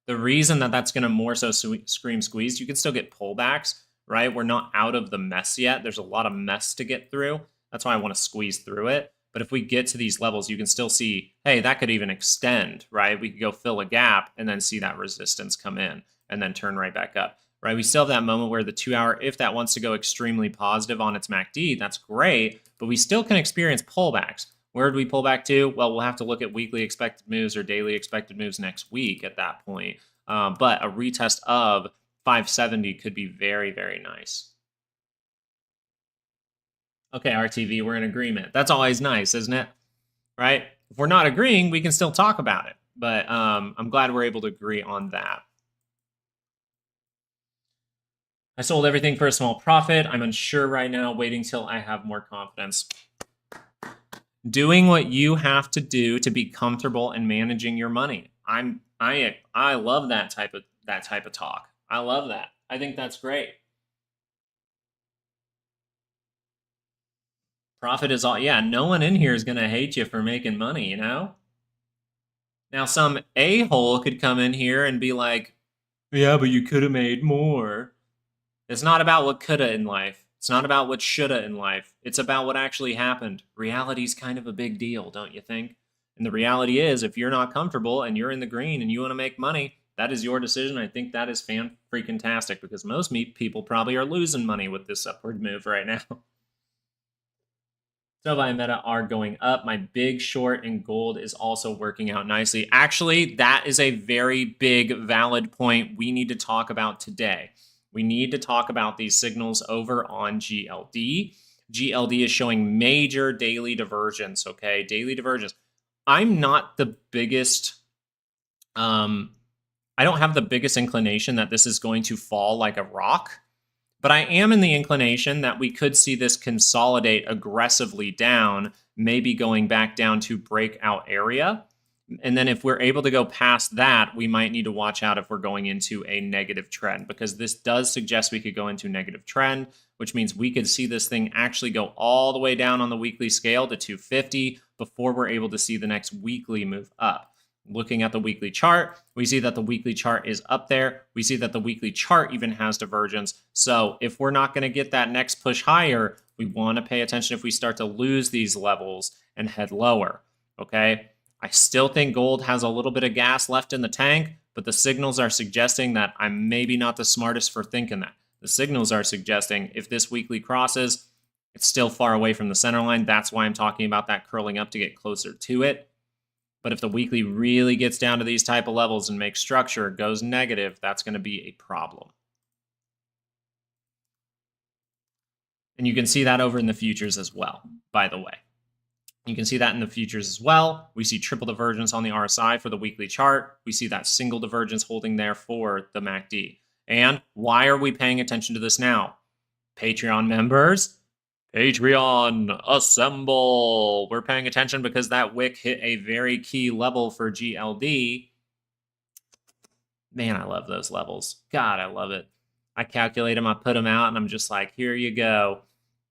The reason that that's going to more so scream squeeze, you can still get pullbacks, right? We're not out of the mess yet. There's a lot of mess to get through. That's why I want to squeeze through it. But if we get to these levels, you can still see, hey, that could even extend, right? We could go fill a gap and then see that resistance come in and then turn right back up, right? We still have that moment where the 2-hour, if that wants to go extremely positive on its MACD, that's great, but we still can experience pullbacks. Where do we pull back to? Well, we'll have to look at weekly expected moves or daily expected moves next week at that point. But a retest of 570 could be very, very nice. Okay, RTV, we're in agreement. That's always nice, isn't it? Right? If we're not agreeing, we can still talk about it. But I'm glad we're able to agree on that. I sold everything for a small profit. I'm unsure right now, waiting till I have more confidence. Doing what you have to do to be comfortable in managing your money. I love that type of talk. I love that. I think that's great. Profit is all. Yeah, no one in here is going to hate you for making money, you know? Now, some a-hole could come in here and be like, yeah, but you could have made more. It's not about what coulda in life. It's not about what shoulda in life. It's about what actually happened. Reality's kind of a big deal, don't you think? And the reality is, if you're not comfortable and you're in the green and you want to make money, that is your decision. I think that is fan-freaking-tastic because most people probably are losing money with this upward move right now. SoFi and Meta are going up. My big short in gold is also working out nicely. Actually, that is a very big, valid point we need to talk about today. We need to talk about these signals over on GLD. GLD is showing major daily divergence, okay? Daily divergence. I'm not the biggest, I don't have the biggest inclination that this is going to fall like a rock, but I am in the inclination that we could see this consolidate aggressively down, maybe going back down to breakout area. And then if we're able to go past that, we might need to watch out if we're going into a negative trend, because this does suggest we could go into negative trend, which means we could see this thing actually go all the way down on the weekly scale to 250 before we're able to see the next weekly move up. Looking at the weekly chart, we see that the weekly chart is up there. We see that the weekly chart even has divergence. So if we're not going to get that next push higher, we want to pay attention if we start to lose these levels and head lower, okay? I still think gold has a little bit of gas left in the tank, but the signals are suggesting that I'm maybe not the smartest for thinking that. The signals are suggesting if this weekly crosses, it's still far away from the center line. That's why I'm talking about that curling up to get closer to it. But if the weekly really gets down to these type of levels and makes structure, goes negative, that's going to be a problem. And you can see that over in the futures as well, by the way. You can see that in the futures as well. We see triple divergence on the RSI for the weekly chart. We see that single divergence holding there for the MACD. And why are we paying attention to this now? Patreon members, Patreon, assemble. We're paying attention because that wick hit a very key level for GLD. Man, I love those levels. God, I love it. I calculate them, I put them out, and I'm just like, here you go.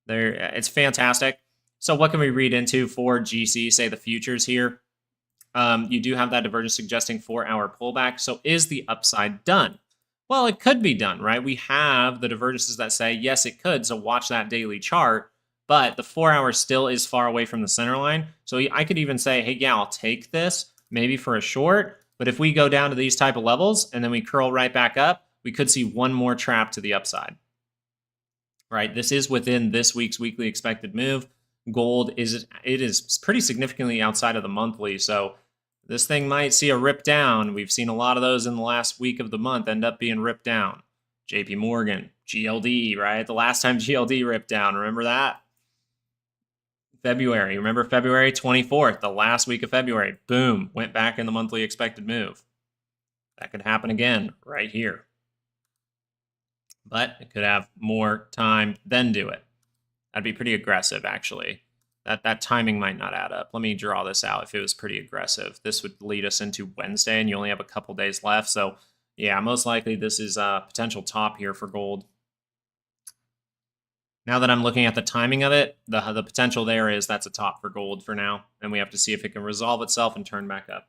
It's fantastic. So what can we read into for GC, say the futures here? You do have that divergence suggesting 4-hour pullback. So is the upside done? Well, it could be done, right? We have the divergences that say, yes, it could. So watch that daily chart. but the 4 hour still is far away from the center line. So I could even say, hey, yeah, I'll take this maybe for a short. But if we go down to these type of levels and then we curl right back up, we could see one more trap to the upside. Right? This is within this week's weekly expected move. Gold is pretty significantly outside of the monthly. So this thing might see a rip down. We've seen a lot of those in the last week of the month end up being ripped down. JP Morgan, GLD, right? The last time GLD ripped down, remember that? February, remember February 24th, the last week of February, boom, went back in the monthly expected move. That could happen again right here. But it could have more time, then do it. That'd be pretty aggressive, actually. That timing might not add up. Let me draw this out if it was pretty aggressive. This would lead us into Wednesday, and you only have a couple days left. So, yeah, most likely this is a potential top here for gold. Now that I'm looking at the timing of it, the potential there is that's a top for gold for now, and we have to see if it can resolve itself and turn back up.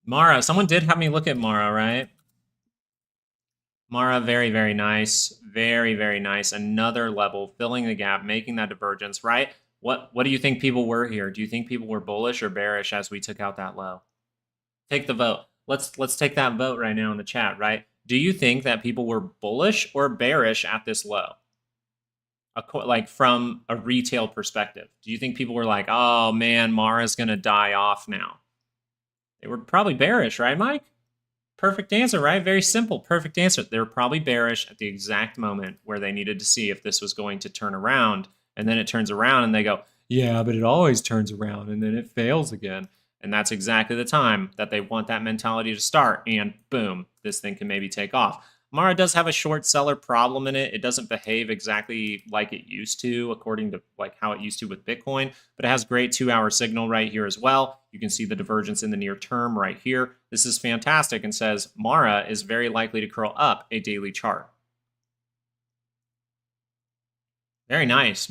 Mara, someone did have me look at Mara, right? Mara, very, very nice. Very, very nice. Another level, filling the gap, making that divergence, right? What do you think people were here? Do you think people were bullish or bearish as we took out that low? Take the vote. Let's take that vote right now in the chat, right? Do you think that people were bullish or bearish at this low? Like from a retail perspective, do you think people were like, oh man, Mara's going to die off now? They were probably bearish, right, Mike? Perfect answer, right? Very simple, perfect answer. They were probably bearish at the exact moment where they needed to see if this was going to turn around. And then it turns around and they go, yeah, but it always turns around and then it fails again. And that's exactly the time that they want that mentality to start. And boom, this thing can maybe take off. Mara does have a short seller problem in it. It doesn't behave exactly like it used to, according to like how it used to with Bitcoin, but it has great 2-hour signal right here as well. You can see the divergence in the near term right here. This is fantastic and says Mara is very likely to curl up a daily chart. Very nice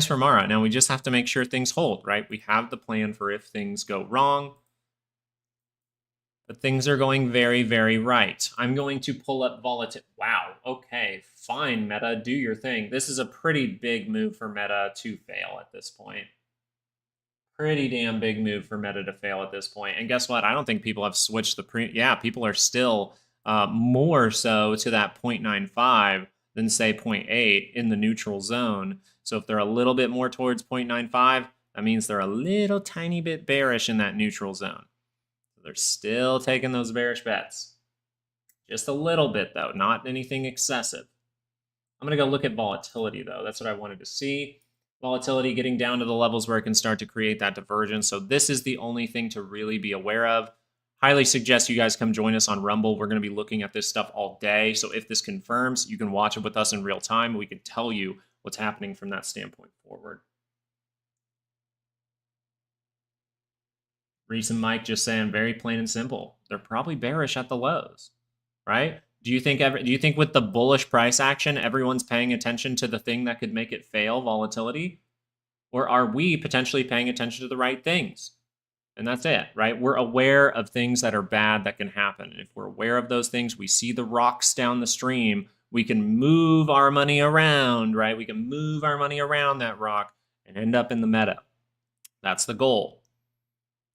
for Mara. Now we just have to make sure things hold, right? We have the plan for if things go wrong. But things are going very, very right. I'm going to pull up volatility. Wow, okay, fine, Meta, do your thing. This is a pretty big move for Meta to fail at this point. Pretty damn big move for Meta to fail at this point. And guess what? I don't think people have switched the yeah, people are still more so to that 0.95 than say 0.8 in the neutral zone. So if they're a little bit more towards 0.95, that means they're a little tiny bit bearish in that neutral zone. They're still taking those bearish bets. Just a little bit, though, not anything excessive. I'm going to go look at volatility, though. That's what I wanted to see. Volatility getting down to the levels where it can start to create that divergence. So this is the only thing to really be aware of. Highly suggest you guys come join us on Rumble. We're going to be looking at this stuff all day. So if this confirms, you can watch it with us in real time. We can tell you what's happening from that standpoint forward. Recent Mike just saying very plain and simple. They're probably bearish at the lows, right? Do you think with the bullish price action, everyone's paying attention to the thing that could make it fail, volatility? Or are we potentially paying attention to the right things? And that's it, right? We're aware of things that are bad that can happen. And if we're aware of those things, we see the rocks down the stream, we can move our money around, right? We can move our money around that rock and end up in the meta. That's the goal.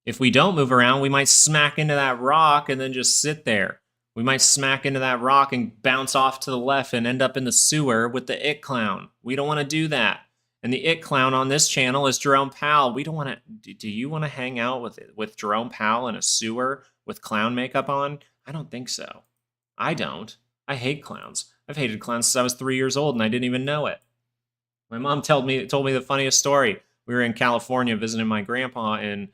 If we don't move around, we might smack into that rock and then just sit there. We might smack into that rock and bounce off to the left and end up in the sewer with the it clown. We don't want to do that. And the it clown on this channel is Jerome Powell. We don't want to. Do you want to hang out with Jerome Powell in a sewer with clown makeup on? I don't think so. I don't. I hate clowns. I've hated clowns since I was 3 years old and I didn't even know it. My mom told me the funniest story. We were in California visiting my grandpa in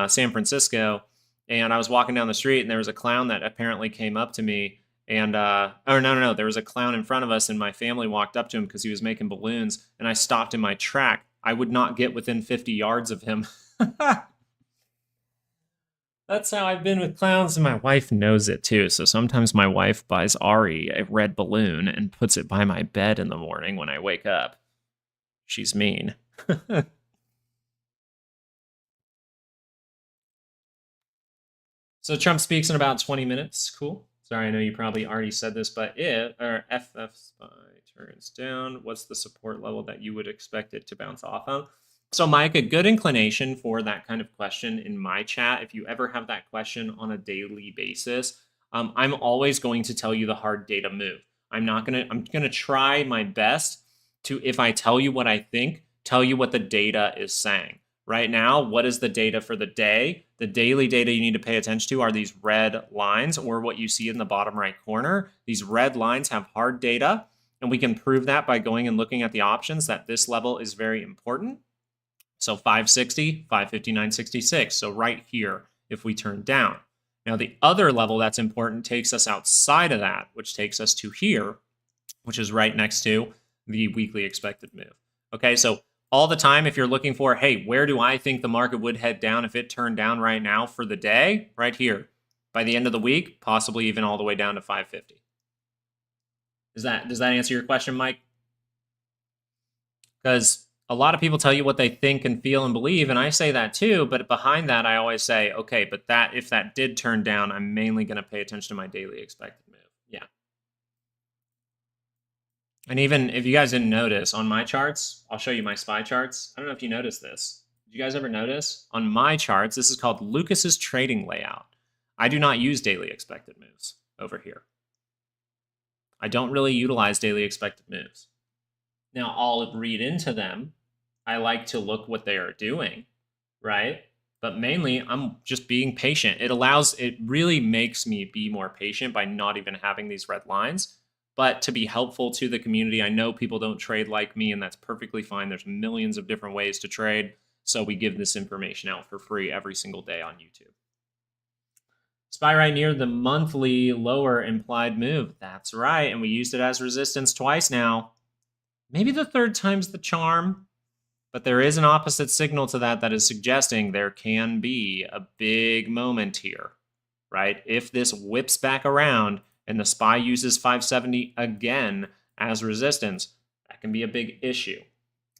San Francisco, and I was walking down the street, and there was a clown that apparently came up to me, and no, there was a clown in front of us, and my family walked up to him because he was making balloons, and I stopped in my track. I would not get within 50 yards of him. That's how I've been with clowns, and my wife knows it too. So sometimes my wife buys Ari a red balloon and puts it by my bed in the morning when I wake up. She's mean. So Trump speaks in about 20 minutes. Cool. Sorry, I know you probably already said this, but FF SPY turns down, what's the support level that you would expect it to bounce off of? So Mike, a good inclination for that kind of question in my chat, if you ever have that question on a daily basis, I'm always going to tell you the hard data move. I'm gonna try my best to, if I tell you what I think, tell you what the data is saying. Right now, what is the data for the day? The daily data you need to pay attention to are these red lines, or what you see in the bottom right corner. These red lines have hard data, and we can prove that by going and looking at the options that this level is very important. So 560, 559.66. So right here, if we turn down. Now, the other level that's important takes us outside of that, which takes us to here, which is right next to the weekly expected move. Okay, so all the time, if you're looking for, hey, where do I think the market would head down if it turned down right now for the day? Right here. By the end of the week, possibly even all the way down to 550. Does that answer your question, Mike? Because a lot of people tell you what they think and feel and believe, and I say that too, but behind that, I always say, okay, but that if that did turn down, I'm mainly going to pay attention to my daily expected move. Yeah. And even if you guys didn't notice, on my charts, I'll show you my SPY charts. I don't know if you noticed this. Did you guys ever notice? On my charts, this is called Lucas's trading layout. I do not use daily expected moves over here. I don't really utilize daily expected moves. Now, I'll read into them. I like to look what they are doing, right? But mainly, I'm just being patient. It really makes me be more patient by not even having these red lines. But to be helpful to the community, I know people don't trade like me, and that's perfectly fine. There's millions of different ways to trade. So we give this information out for free every single day on YouTube. SPY right near the monthly lower implied move. That's right. And we used it as resistance twice now. Maybe the third time's the charm. But there is an opposite signal to that is suggesting there can be a big moment here, right? If this whips back around and the SPY uses 570 again as resistance, that can be a big issue.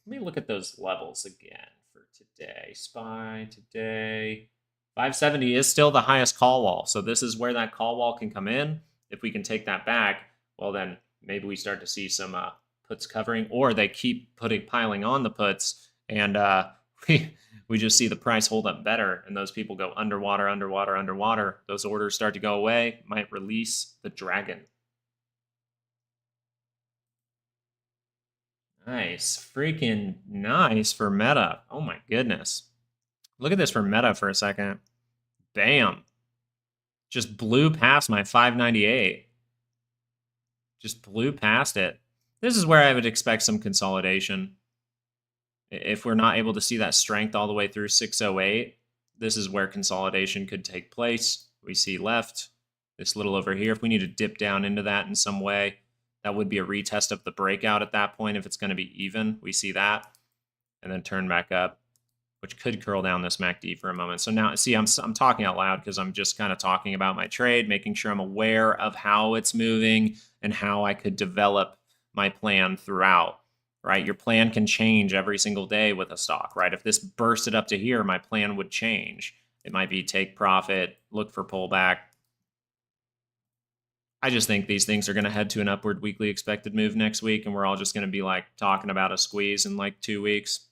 Let me look at those levels again for today. SPY today. 570 is still the highest call wall. So this is where that call wall can come in. If we can take that back, well, then maybe we start to see some puts covering, or they keep piling on the puts, and we just see the price hold up better, and those people go underwater, underwater, underwater. Those orders start to go away, might release the dragon. Nice, freaking nice for Meta. Oh my goodness. Look at this for Meta for a second. Bam. Just blew past my 598. Just blew past it. This is where I would expect some consolidation. If we're not able to see that strength all the way through 608, this is where consolidation could take place. We see left, this little over here. If we need to dip down into that in some way, that would be a retest of the breakout at that point. If it's going to be even, we see that, and then turn back up, which could curl down this MACD for a moment. So now, see, I'm talking out loud because I'm just kind of talking about my trade, making sure I'm aware of how it's moving and how I could develop my plan throughout, right? Your plan can change every single day with a stock, right? If this bursted up to here, my plan would change. It might be take profit, look for pullback. I just think these things are going to head to an upward weekly expected move next week, and we're all just going to be like talking about a squeeze in like 2 weeks.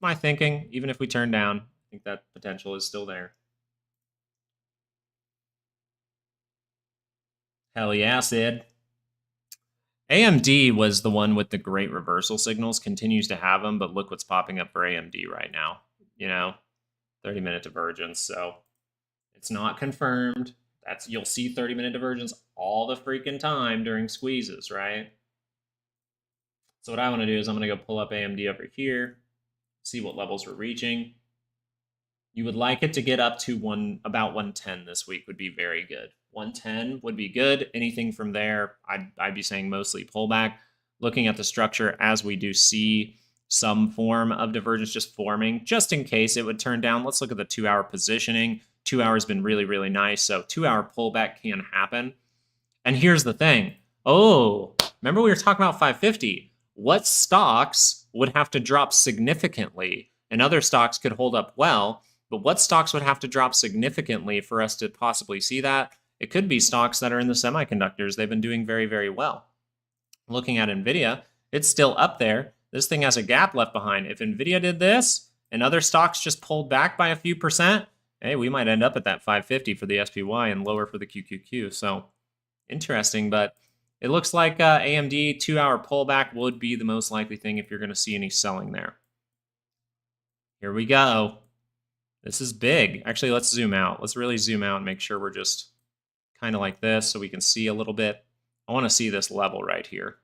My thinking, even if we turn down, I think that potential is still there. Hell yeah, Sid. AMD was the one with the great reversal signals, continues to have them, but look what's popping up for AMD right now. 30-minute divergence. So it's not confirmed. You'll see 30-minute divergence all the freaking time during squeezes, right? So what I want to do is I'm going to go pull up AMD over here, see what levels we're reaching. You would like it to get up to about 110 this week would be very good. 110 would be good. Anything from there, I'd be saying mostly pullback. Looking at the structure as we do see some form of divergence just forming, just in case it would turn down. Let's look at the 2-hour positioning. 2 hours been really, really nice. So 2-hour pullback can happen. And here's the thing. Oh, remember we were talking about 550. What stocks would have to drop significantly? And other stocks could hold up well. But what stocks would have to drop significantly for us to possibly see that? It could be stocks that are in the semiconductors. They've been doing very, very well. looking at NVIDIA, it's still up there. This thing has a gap left behind. If NVIDIA did this and other stocks just pulled back by a few percent, hey, we might end up at that 550 for the SPY and lower for the QQQ. So interesting, but it looks like AMD 2-hour pullback would be the most likely thing if you're going to see any selling there. Here we go. This is big. Actually, let's zoom out. Let's really zoom out and make sure we're just kind of like this so we can see a little bit. I want to see this level right here.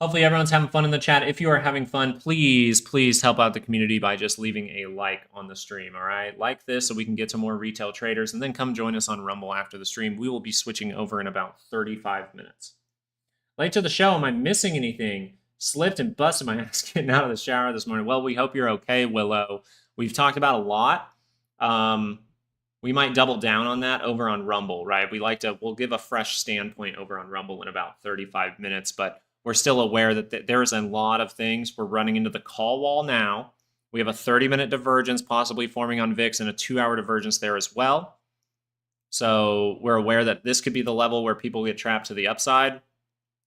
Hopefully everyone's having fun in the chat. If you are having fun, please, please help out the community by just leaving a like on the stream, all right? Like this so we can get to more retail traders, and then come join us on Rumble after the stream. We will be switching over in about 35 minutes. Late to the show, am I missing anything? Slipped and busted my ass getting out of the shower this morning. Well, we hope you're okay, Willow. We've talked about a lot. We might double down on that over on Rumble, right? We'll give a fresh standpoint over on Rumble in about 35 minutes, but we're still aware that there's a lot of things. We're running into the call wall now. We have a 30-minute divergence possibly forming on VIX and a 2-hour divergence there as well. So we're aware that this could be the level where people get trapped to the upside.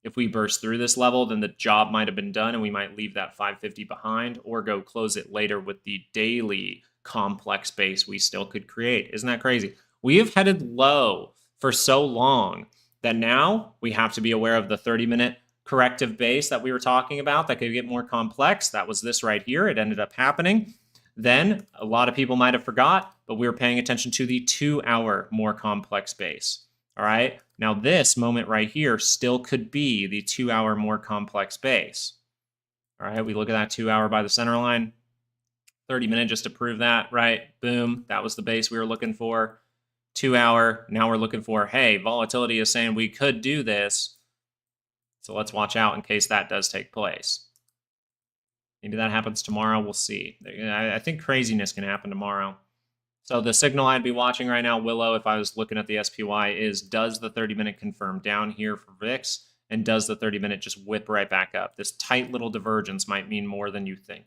If we burst through this level, then the job might have been done and we might leave that 550 behind or go close it later with the daily complex base we still could create. Isn't that crazy? We have headed low for so long that now we have to be aware of the 30-minute corrective base that we were talking about that could get more complex. That was this right here. It ended up happening. Then a lot of people might have forgot, but we were paying attention to the 2-hour more complex base. All right. Now this moment right here still could be the 2-hour more complex base. All right. We look at that 2-hour by the center line, 30-minute just to prove that, right? Boom. That was the base we were looking for. 2-hour. Now we're looking for, hey, volatility is saying we could do this. So let's watch out in case that does take place. Maybe that happens tomorrow. We'll see. I think craziness can happen tomorrow. So the signal I'd be watching right now, Willow, if I was looking at the SPY, is does the 30-minute confirm down here for VIX? And does the 30-minute just whip right back up? This tight little divergence might mean more than you think.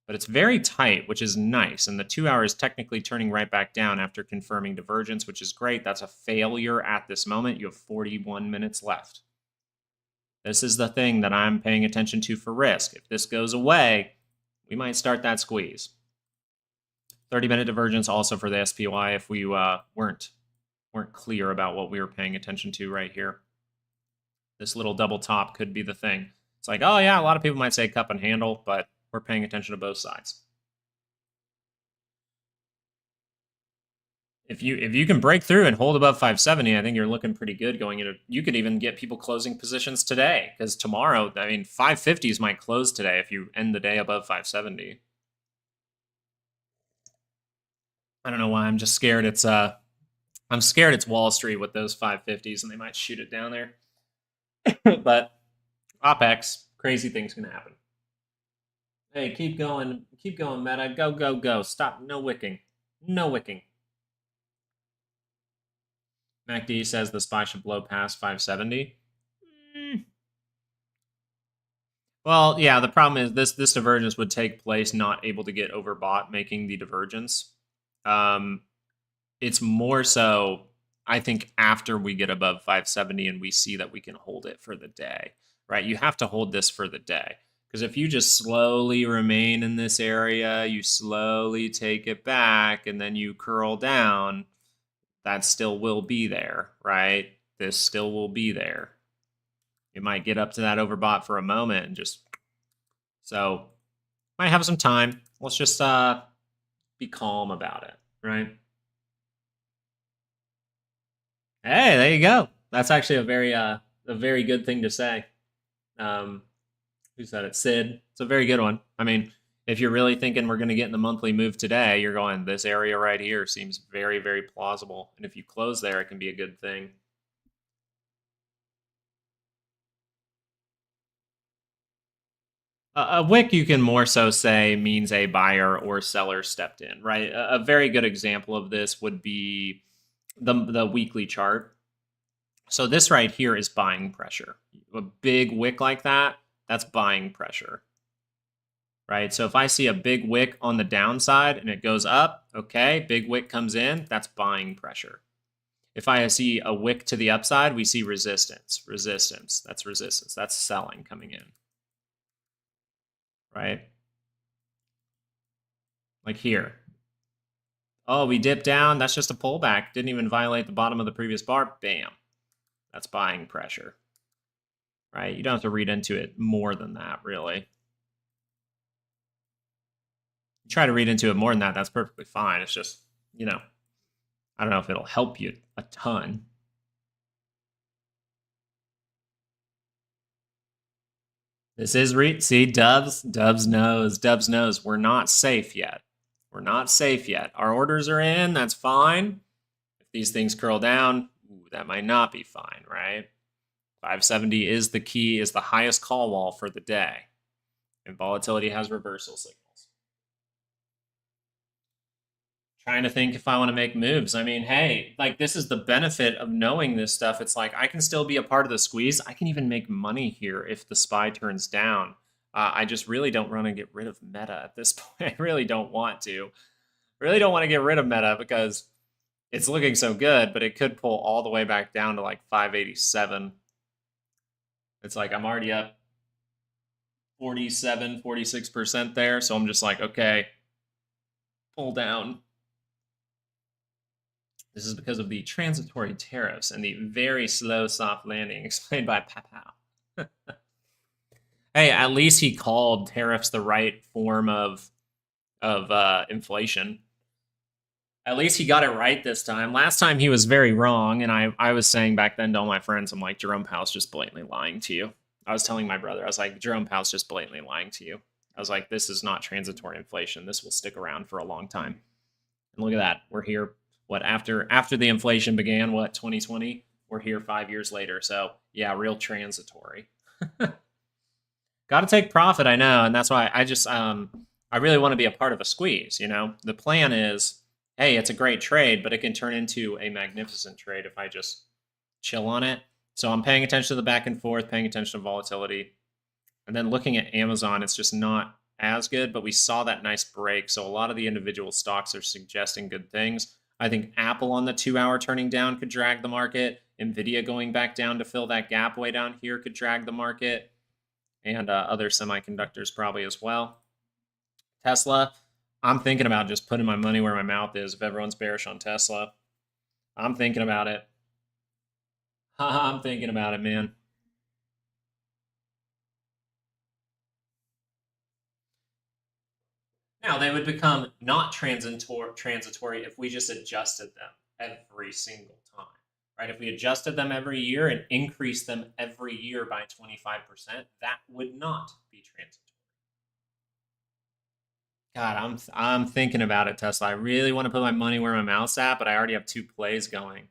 But it's very tight, which is nice. And the 2-hour is technically turning right back down after confirming divergence, which is great. That's a failure at this moment. You have 41 minutes left. This is the thing that I'm paying attention to for risk. If this goes away, we might start that squeeze. 30-minute divergence also for the SPY if we weren't clear about what we were paying attention to right here. This little double top could be the thing. It's like, oh yeah, a lot of people might say cup and handle, but we're paying attention to both sides. If you can break through and hold above 570, I think you're looking pretty good going into. You could even get people closing positions today because tomorrow, I mean, 550s might close today if you end the day above 570. I don't know why. I'm just scared. I'm scared it's Wall Street with those 550s and they might shoot it down there. But Opex, crazy things can happen. Hey, keep going, Meta. Go, go, go. Stop. No wicking. No wicking. MACD says the SPY should blow past 570. Well, yeah, the problem is this divergence would take place not able to get overbought, making the divergence. It's more so, I think, after we get above 570 and we see that we can hold it for the day, right? You have to hold this for the day. Because if you just slowly remain in this area, you slowly take it back, and then you curl down, that still will be there, right? This still will be there. It might get up to that overbought for a moment and just... So, might have some time. Let's just be calm about it, right? Hey, there you go. That's actually a very good thing to say. Who said it? Sid. It's a very good one. I mean, if you're really thinking we're going to get in the monthly move today, you're going, this area right here seems very, very plausible. And if you close there, it can be a good thing. A wick, you can more so say, means a buyer or seller stepped in, right? A very good example of this would be the weekly chart. So this right here is buying pressure. A big wick like that, that's buying pressure, right? So if I see a big wick on the downside and it goes up, okay, big wick comes in, that's buying pressure. If I see a wick to the upside, we see resistance, resistance. That's resistance. That's selling coming in, right? Like here. Oh, we dipped down. That's just a pullback. Didn't even violate the bottom of the previous bar. Bam. That's buying pressure, right? You don't have to read into it more than that, really. You try to read into it more than that, that's perfectly fine. It's just, you know, I don't know if it'll help you a ton. This is see, Dubs knows we're not safe yet. We're not safe yet. Our orders are in, that's fine. If these things curl down, ooh, that might not be fine, right? 570 is the key, is the highest call wall for the day. And volatility has reversal signals. Trying to think if I want to make moves. I mean, hey, like this is the benefit of knowing this stuff. It's like I can still be a part of the squeeze. I can even make money here if the SPY turns down. I just really don't want to get rid of Meta at this point. I really don't want to. Really don't want to get rid of Meta because it's looking so good, but it could pull all the way back down to like 587. It's like I'm already up 47, 46% there. So I'm just like, okay, pull down. This is because of the transitory tariffs and the very slow soft landing explained by Papao. Hey, at least he called tariffs the right form of inflation. At least he got it right this time. Last time he was very wrong, and I was saying back then to all my friends, I'm like, Jerome Powell's just blatantly lying to you. I was telling my brother, I was like, Jerome Powell's just blatantly lying to you. I was like, this is not transitory inflation. This will stick around for a long time. And look at that. We're here. What, after the inflation began, what, 2020? We're here 5 years later. So yeah, real transitory. Got to take profit, I know, and that's why I just I really want to be a part of a squeeze. You know, the plan is, hey, it's a great trade, but it can turn into a magnificent trade if I just chill on it. So I'm paying attention to the back and forth, paying attention to volatility, and then looking at Amazon. It's just not as good, but we saw that nice break. So a lot of the individual stocks are suggesting good things. I think Apple on the 2-hour turning down could drag the market. Nvidia going back down to fill that gap way down here could drag the market. And other semiconductors probably as well. Tesla, I'm thinking about just putting my money where my mouth is if everyone's bearish on Tesla. I'm thinking about it. I'm thinking about it, man. Now, they would become not transitory if we just adjusted them every single time, right? If we adjusted them every year and increased them every year by 25%, that would not be transitory. God, I'm thinking about it, Tesla. I really want to put my money where my mouth's at, but I already have 2 plays going.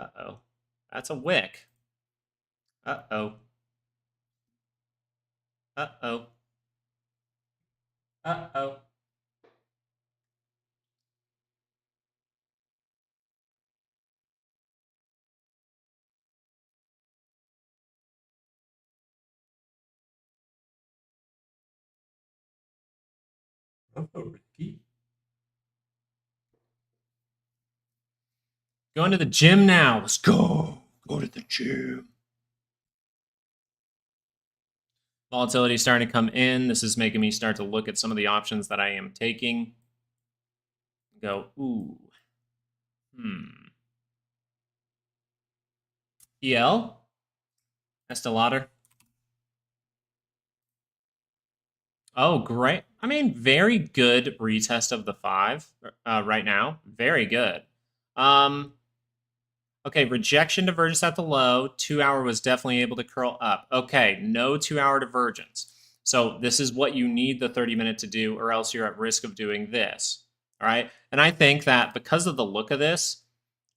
Uh-oh. That's a wick. Uh-oh. Uh-oh. Uh-oh. Ricky. Going to the gym now. Let's go. Go to the gym. Volatility is starting to come in. This is making me start to look at some of the options that I am taking. Go, ooh. EL? Estee Lauder? Oh, great. I mean, very good retest of the 5 right now. Very good. Okay, rejection divergence at the low. 2-hour was definitely able to curl up. Okay, no 2-hour divergence. So this is what you need the 30-minute to do, or else you're at risk of doing this. All right? And I think that because of the look of this,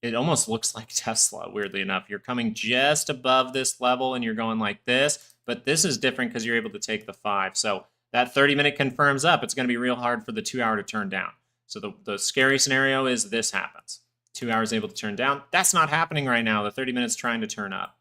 it almost looks like Tesla, weirdly enough. You're coming just above this level and you're going like this, but this is different because you're able to take the 5. So that 30-minute confirms up. It's going to be real hard for the 2-hour to turn down. So the scary scenario is this happens. 2 hours able to turn down. That's not happening right now. The 30 minutes trying to turn up.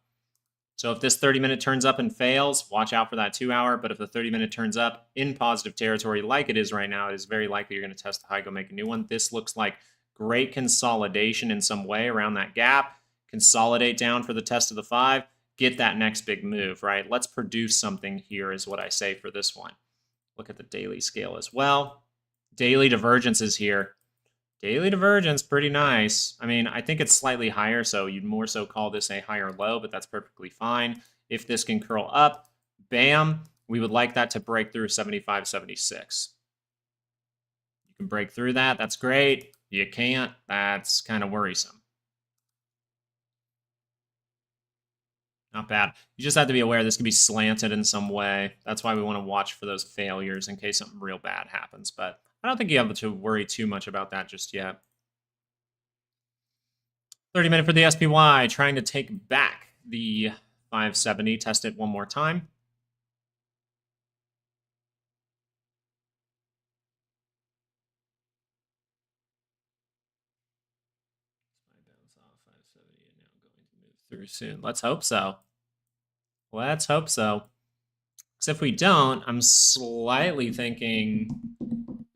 So if this 30-minute turns up and fails, watch out for that 2-hour. But if the 30-minute turns up in positive territory like it is right now, it is very likely you're going to test the high, go make a new one. This looks like great consolidation in some way around that gap, consolidate down for the test of the 5, get that next big move, right? Let's produce something here is what I say for this one. Look at the daily scale as well. Daily divergence is here. Daily divergence, pretty nice. I mean, I think it's slightly higher, so you'd more so call this a higher low, but that's perfectly fine. If this can curl up, bam, we would like that to break through 75, 76. You can break through that, that's great. You can't, that's kind of worrisome. Not bad. You just have to be aware this can be slanted in some way. That's why we want to watch for those failures in case something real bad happens. But I don't think you have to worry too much about that just yet. 30-minute for the SPY, trying to take back the 570. Test it one more time. Bounce off 570 and now going to move through soon. Let's hope so. Let's hope so. Because if we don't, I'm slightly thinking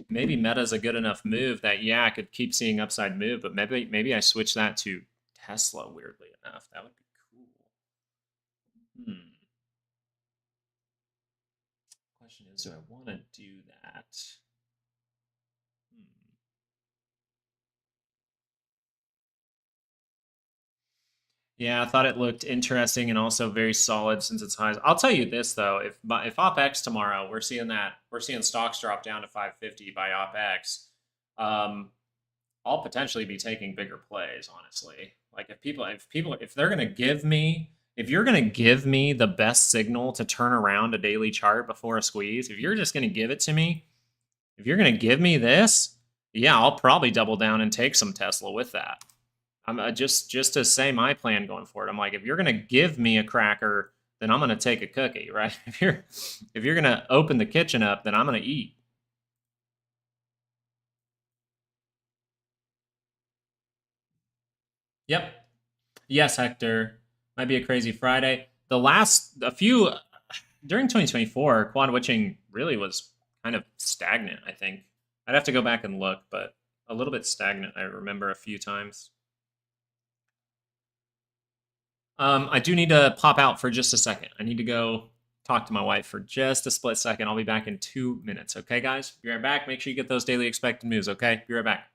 maybe Meta's a good enough move that, yeah, I could keep seeing upside move, but maybe I switch that to Tesla, weirdly enough. That would be cool. Question is, do I want to do that? Yeah, I thought it looked interesting and also very solid since it's highs. I'll tell you this though, if OPEX tomorrow we're seeing stocks drop down to 550 by OPEX, I'll potentially be taking bigger plays, honestly. Like if they're gonna give me, if you're gonna give me the best signal to turn around a daily chart before a squeeze, if you're just gonna give it to me, if you're gonna give me this, yeah, I'll probably double down and take some Tesla with that. I'm just to say my plan going forward. I'm like, if you're gonna give me a cracker, then I'm gonna take a cookie, right? If you're gonna open the kitchen up, then I'm gonna eat. Yep. Yes, Hector. Might be a crazy Friday. A few during 2024, quad witching really was kind of stagnant. I think I'd have to go back and look, but a little bit stagnant. I remember a few times. I do need to pop out for just a second. I need to go talk to my wife for just a split second. I'll be back in 2 minutes. Okay, guys? Be right back. Make sure you get those daily expected moves, okay? Be right back.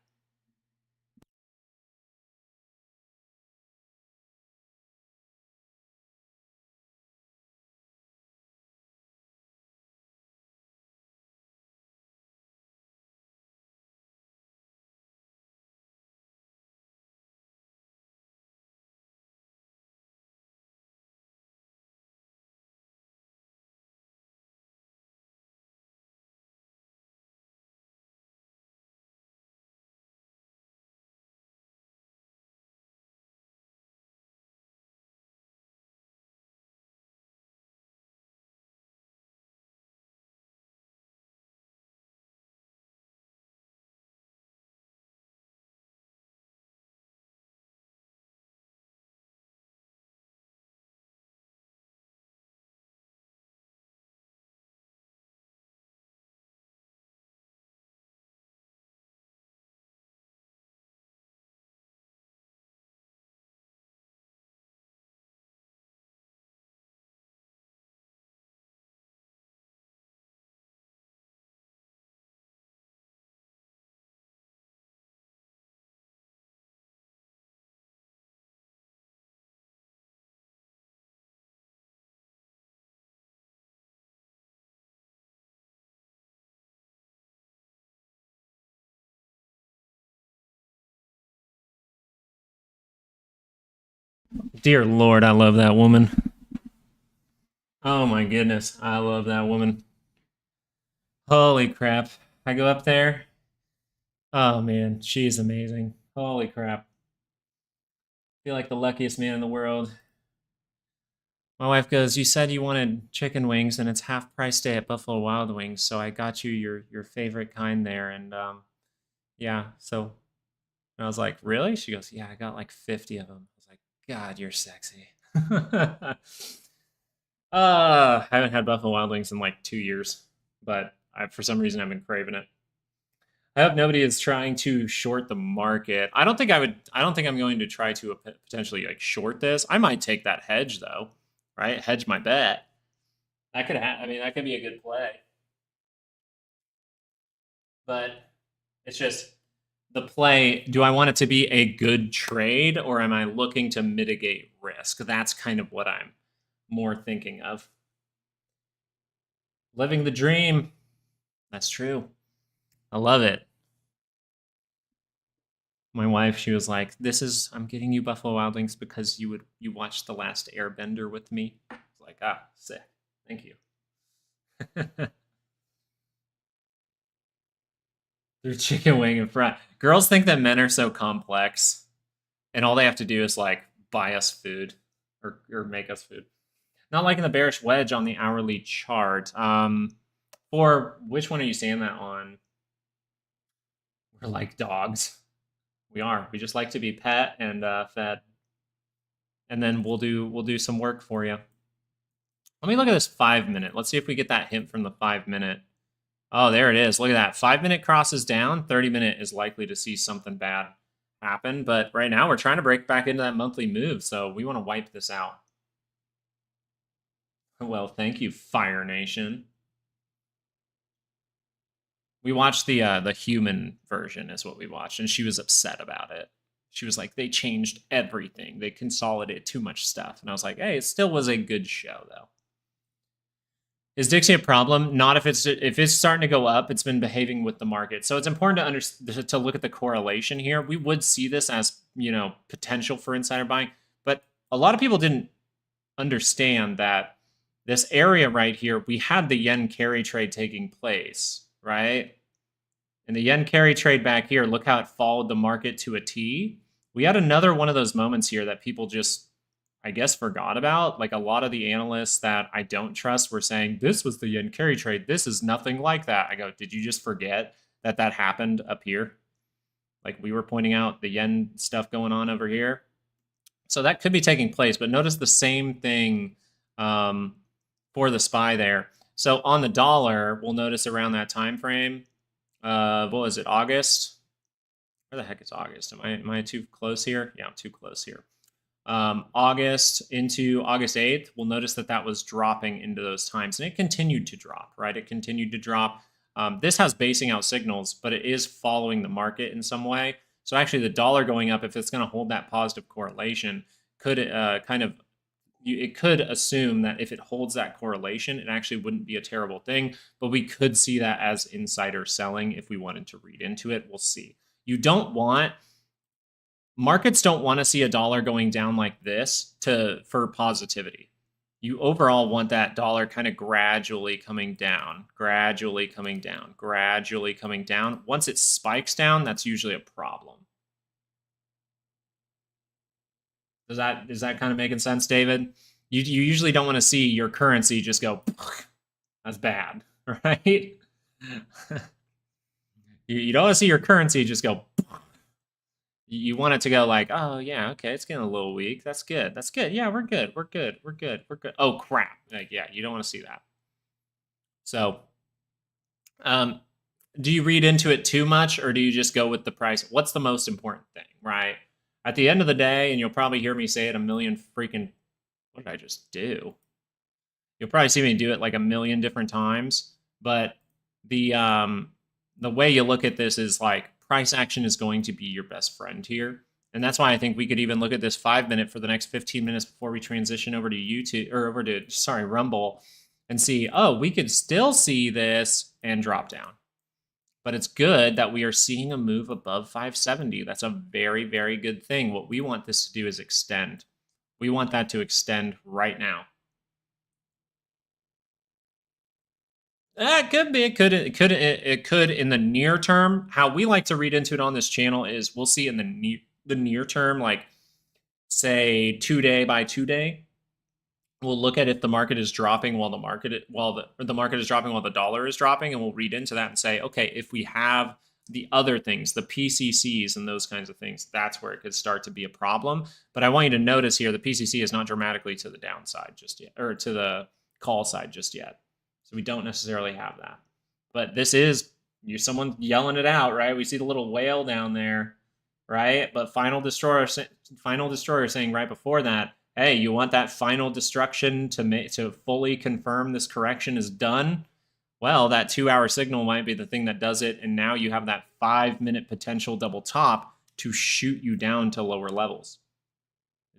Dear Lord, I love that woman. Oh my goodness, I love that woman. Holy crap. I go up there. Oh man, she's amazing. Holy crap. I feel like the luckiest man in the world. My wife goes, "You said you wanted chicken wings, and it's half price day at Buffalo Wild Wings, so I got you your favorite kind there." And yeah, so and I was like, "Really?" She goes, "Yeah, I got like 50 of them." I was like, "God, you're sexy." I haven't had Buffalo Wild Wings in like 2 years, but for some reason I've been craving it. I hope nobody is trying to short the market. I don't think I would. I don't think I'm going to try to potentially like short this. I might take that hedge though, right? Hedge my bet. That could. I mean, that could be a good play. But it's just the play. Do I want it to be a good trade, or am I looking to mitigate risk? That's kind of what I'm more thinking of. Living the dream. That's true. I love it. My wife, she was like, "This is I'm getting you Buffalo Wild Wings because you watched The Last Airbender with me." I was like, "Ah, sick. Thank you." Their chicken wing and fry. Girls think that men are so complex, and all they have to do is like buy us food or make us food. Not liking the bearish wedge on the hourly chart. For which one are you saying that on? We're like dogs. We are. We just like to be pet and fed, and then we'll do some work for you. Let me look at this 5-minute. Let's see if we get that hint from the 5-minute. Oh, there it is. Look at that. 5-minute crosses down. 30-minute is likely to see something bad happen. But right now we're trying to break back into that monthly move, so we want to wipe this out. Well, thank you, Fire Nation. We watched the human version is what we watched, and she was upset about it. She was like, they changed everything. They consolidated too much stuff. And I was like, hey, it still was a good show, though. Is Dixie a problem? Not if it's starting to go up. It's been behaving with the market, so it's important to look at the correlation here. We would see this as potential for insider buying, but a lot of people didn't understand that this area right here, we had the yen carry trade taking place, right? And the yen carry trade back here, look how it followed the market to a T. We had another one of those moments here that people just, I guess, forgot about. Like a lot of the analysts that I don't trust were saying, this was the yen carry trade. This is nothing like that. I go, did you just forget that that happened up here? Like we were pointing out the yen stuff going on over here. So that could be taking place, but notice the same thing for the SPY there. So on the dollar, we'll notice around that time frame, what was it, August? Where the heck is August? Am I too close here? Yeah, I'm too close here. August into August 8th, we'll notice that that was dropping into those times, and it continued to drop, right? It continued to drop. This has basing out signals, but it is following the market in some way. So actually the dollar going up, if it's going to hold that positive correlation, could it could assume that if it holds that correlation, it actually wouldn't be a terrible thing, but we could see that as insider selling if we wanted to read into it. We'll see. Markets don't want to see a dollar going down like this for positivity. You overall want that dollar kind of gradually coming down, gradually coming down, gradually coming down. Once it spikes down, that's usually a problem. Is that kind of making sense, David? You usually don't want to see your currency just go, that's bad, right? You don't want to see your currency just go. You want it to go like, oh yeah, okay, it's getting a little weak. That's good. That's good. Yeah, we're good. We're good. We're good. We're good. Oh crap! Like, yeah, you don't want to see that. So, do you read into it too much, or do you just go with the price? What's the most important thing, right? At the end of the day, and you'll probably hear me say it a million freaking. What did I just do? You'll probably see me do it like a million different times, but the way you look at this is like price action is going to be your best friend here. And that's why I think we could even look at this 5-minute for the next 15 minutes before we transition over to YouTube or over to, sorry, Rumble and see, oh, we could still see this and drop down. But it's good that we are seeing a move above 570. That's a very, very good thing. What we want this to do is extend. We want that to extend right now. It could be. It could in the near term. How we like to read into it on this channel is we'll see in the near term, like say 2-day by 2-day. We'll look at if the market is dropping while the market is dropping while the dollar is dropping, and we'll read into that and say, okay, if we have the other things, the PCCs and those kinds of things, that's where it could start to be a problem. But I want you to notice here, the PCC is not dramatically to the downside just yet, or to the call side just yet. So we don't necessarily have that. But this is You're someone yelling it out, right? We see the little whale down there, right? But Final Destroyer saying right before that, hey, you want that final destruction to fully confirm this correction is done? Well, that 2-hour signal might be the thing that does it, and now you have that 5-minute potential double top to shoot you down to lower levels.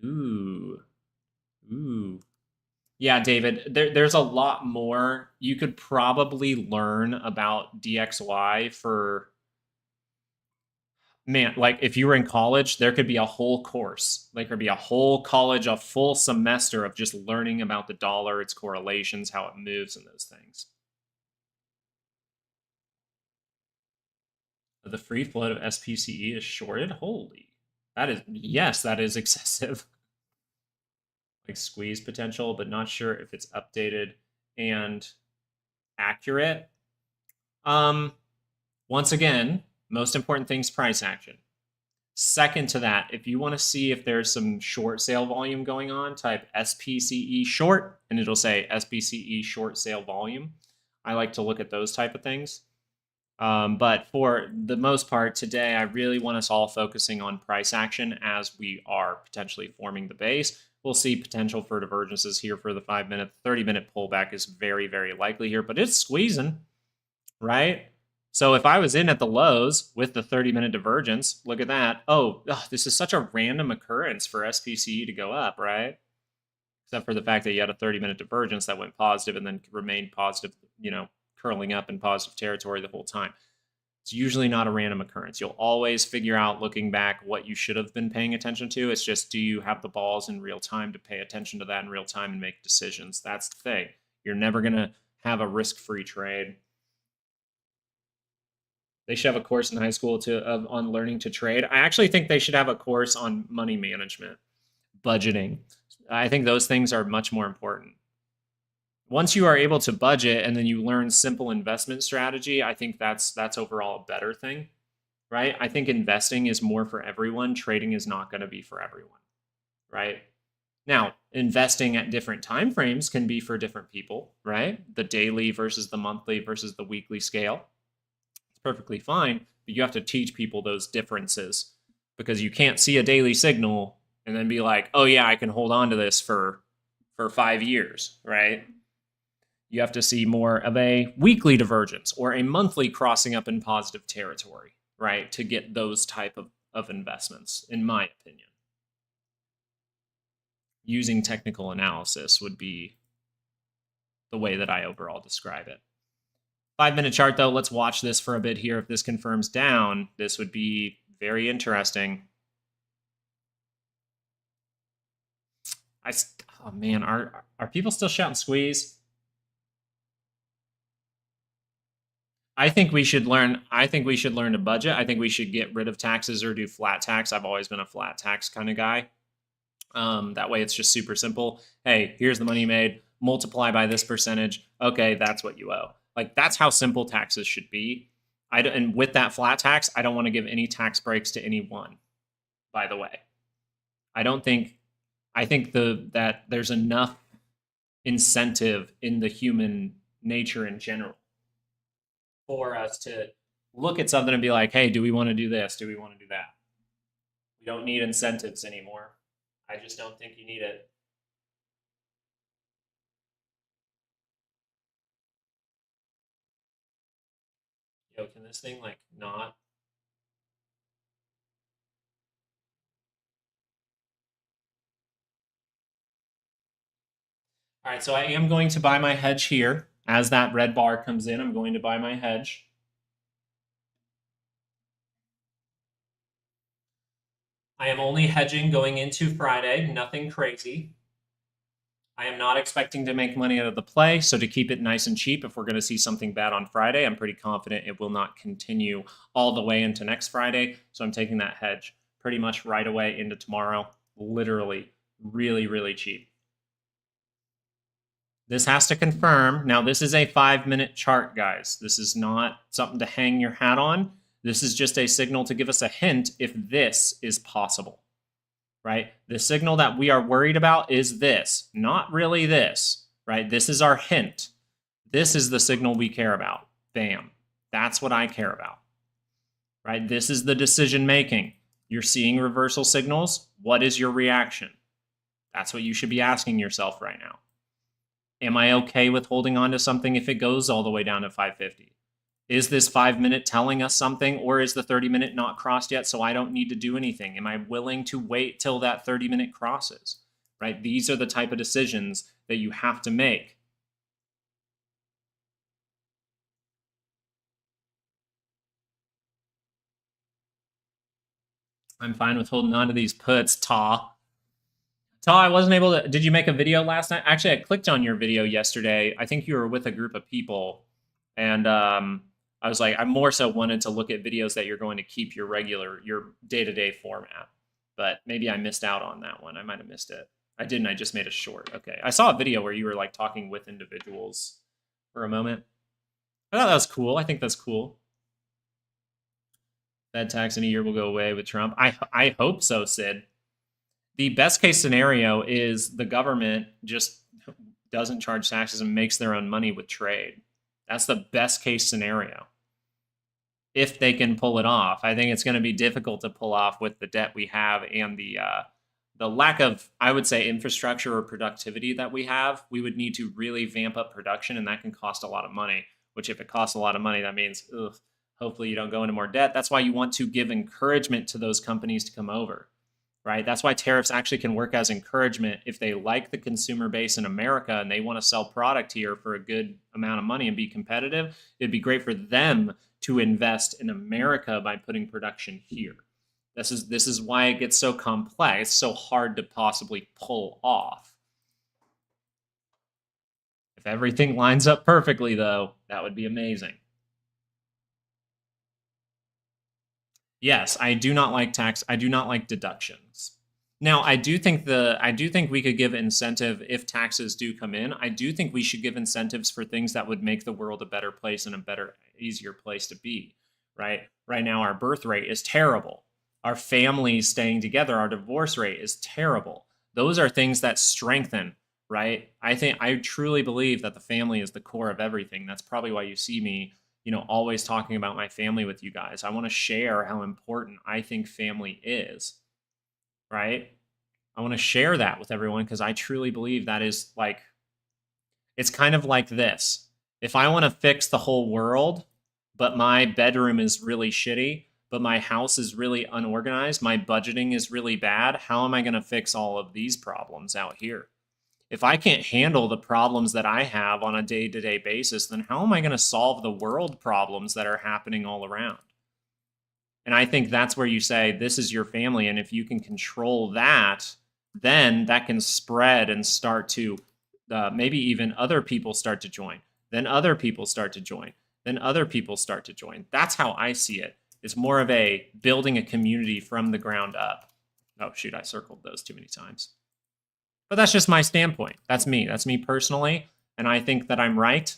Ooh. Yeah, David, there's a lot more. You could probably learn about DXY for, man, like if you were in college, there could be a whole course. There could be a whole college, a full semester of just learning about the dollar, its correlations, how it moves, and those things. The free float of SPCE is shorted? Holy. Yes, that is excessive. Like squeeze potential, but not sure if it's updated and accurate. Once again, most important thing is price action. Second to that, if you want to see if there's some short sale volume going on, type SPCE short, and it'll say SPCE short sale volume. I like to look at those type of things. But for the most part today, I really want us all focusing on price action as we are potentially forming the base. We'll see potential for divergences here for the 5-minute, 30-minute pullback is very, very likely here, but it's squeezing, right? So if I was in at the lows with the 30-minute divergence, look at that. Oh, this is such a random occurrence for SPCE to go up, right? Except for the fact that you had a 30-minute divergence that went positive and then remained positive, curling up in positive territory the whole time. It's usually not a random occurrence. You'll always figure out, looking back, what you should have been paying attention to. It's just, do you have the balls in real time to pay attention to that in real time and make decisions? That's the thing. You're never going to have a risk-free trade. They should have a course in high school on learning to trade. I actually think they should have a course on money management, budgeting. I think those things are much more important. Once you are able to budget and then you learn simple investment strategy, I think that's overall a better thing, right? I think investing is more for everyone. Trading is not going to be for everyone, right? Now, investing at different time frames can be for different people, right? The daily versus the monthly versus the weekly scale. It's perfectly fine, but you have to teach people those differences, because you can't see a daily signal and then be like, oh yeah, I can hold on to this for 5 years, right? You have to see more of a weekly divergence or a monthly crossing up in positive territory, right, to get those type of investments, in my opinion. Using technical analysis would be the way that I overall describe it. 5-minute chart, though, let's watch this for a bit here. If this confirms down, this would be very interesting. Oh man, are people still shouting squeeze? I think we should learn to budget. I think we should get rid of taxes or do flat tax. I've always been a flat tax kind of guy. That way it's just super simple. Hey, here's the money you made, multiply by this percentage. Okay, that's what you owe. Like, that's how simple taxes should be. And with that flat tax, I don't want to give any tax breaks to anyone, by the way. I think that there's enough incentive in the human nature in general for us to look at something and be like, hey, do we want to do this? Do we want to do that? We don't need incentives anymore. I just don't think you need it. Yo, can this thing like not? All right, so I am going to buy my hedge here. As that red bar comes in, I'm going to buy my hedge. I am only hedging going into Friday, nothing crazy. I am not expecting to make money out of the play, so to keep it nice and cheap, if we're going to see something bad on Friday, I'm pretty confident it will not continue all the way into next Friday. So I'm taking that hedge pretty much right away into tomorrow. Literally, really, really cheap. This has to confirm. Now, this is a 5-minute chart, guys. This is not something to hang your hat on. This is just a signal to give us a hint if this is possible, right? The signal that we are worried about is this, not really this, right? This is our hint. This is the signal we care about. Bam. That's what I care about, right? This is the decision making. You're seeing reversal signals. What is your reaction? That's what you should be asking yourself right now. Am I okay with holding on to something if it goes all the way down to 550? Is this 5 minute telling us something, or is the 30 minute not crossed yet, so I don't need to do anything? Am I willing to wait till that 30 minute crosses, right? These are the type of decisions that you have to make. I'm fine with holding on to these puts, Ta. I wasn't able to. Did you make a video last night? Actually, I clicked on your video yesterday. I think you were with a group of people, and I was like, I more so wanted to look at videos that you're going to keep your day-to-day format. But maybe I missed out on that one. I might have missed it. I didn't. I just made a short. Okay. I saw a video where you were like talking with individuals for a moment. I thought that was cool. I think that's cool. Fed tax in a year will go away with Trump. I hope so, Sid. The best case scenario is the government just doesn't charge taxes and makes their own money with trade. That's the best case scenario. If they can pull it off. I think it's going to be difficult to pull off with the debt we have and the lack of, I would say, infrastructure or productivity that we have. We would need to really vamp up production, and that can cost a lot of money, which if it costs a lot of money, that means, hopefully you don't go into more debt. That's why you want to give encouragement to those companies to come over. Right? That's why tariffs actually can work as encouragement. If they like the consumer base in America and they want to sell product here for a good amount of money and be competitive, it'd be great for them to invest in America by putting production here. This is why it gets so complex, so hard to possibly pull off. If everything lines up perfectly, though, that would be amazing. Yes, I do not like tax. I do not like deductions. Now, I do think we could give incentive if taxes do come in. I do think we should give incentives for things that would make the world a better place and a better, easier place to be, right? Right now, our birth rate is terrible. Our families staying together, our divorce rate is terrible. Those are things that strengthen, right? I truly believe that the family is the core of everything. That's probably why you see me, always talking about my family with you guys. I want to share how important I think family is, right? I want to share that with everyone because I truly believe that is like, it's kind of like this. If I want to fix the whole world, but my bedroom is really shitty, but my house is really unorganized, my budgeting is really bad, how am I going to fix all of these problems out here? If I can't handle the problems that I have on a day-to-day basis, then how am I going to solve the world problems that are happening all around? And I think that's where you say, this is your family. And if you can control that, then that can spread and start to maybe even other people start to join. Then other people start to join. Then other people start to join. That's how I see it. It's more of a building a community from the ground up. Oh, shoot, I circled those too many times. But that's just my standpoint. That's me. That's me personally. And I think that I'm right.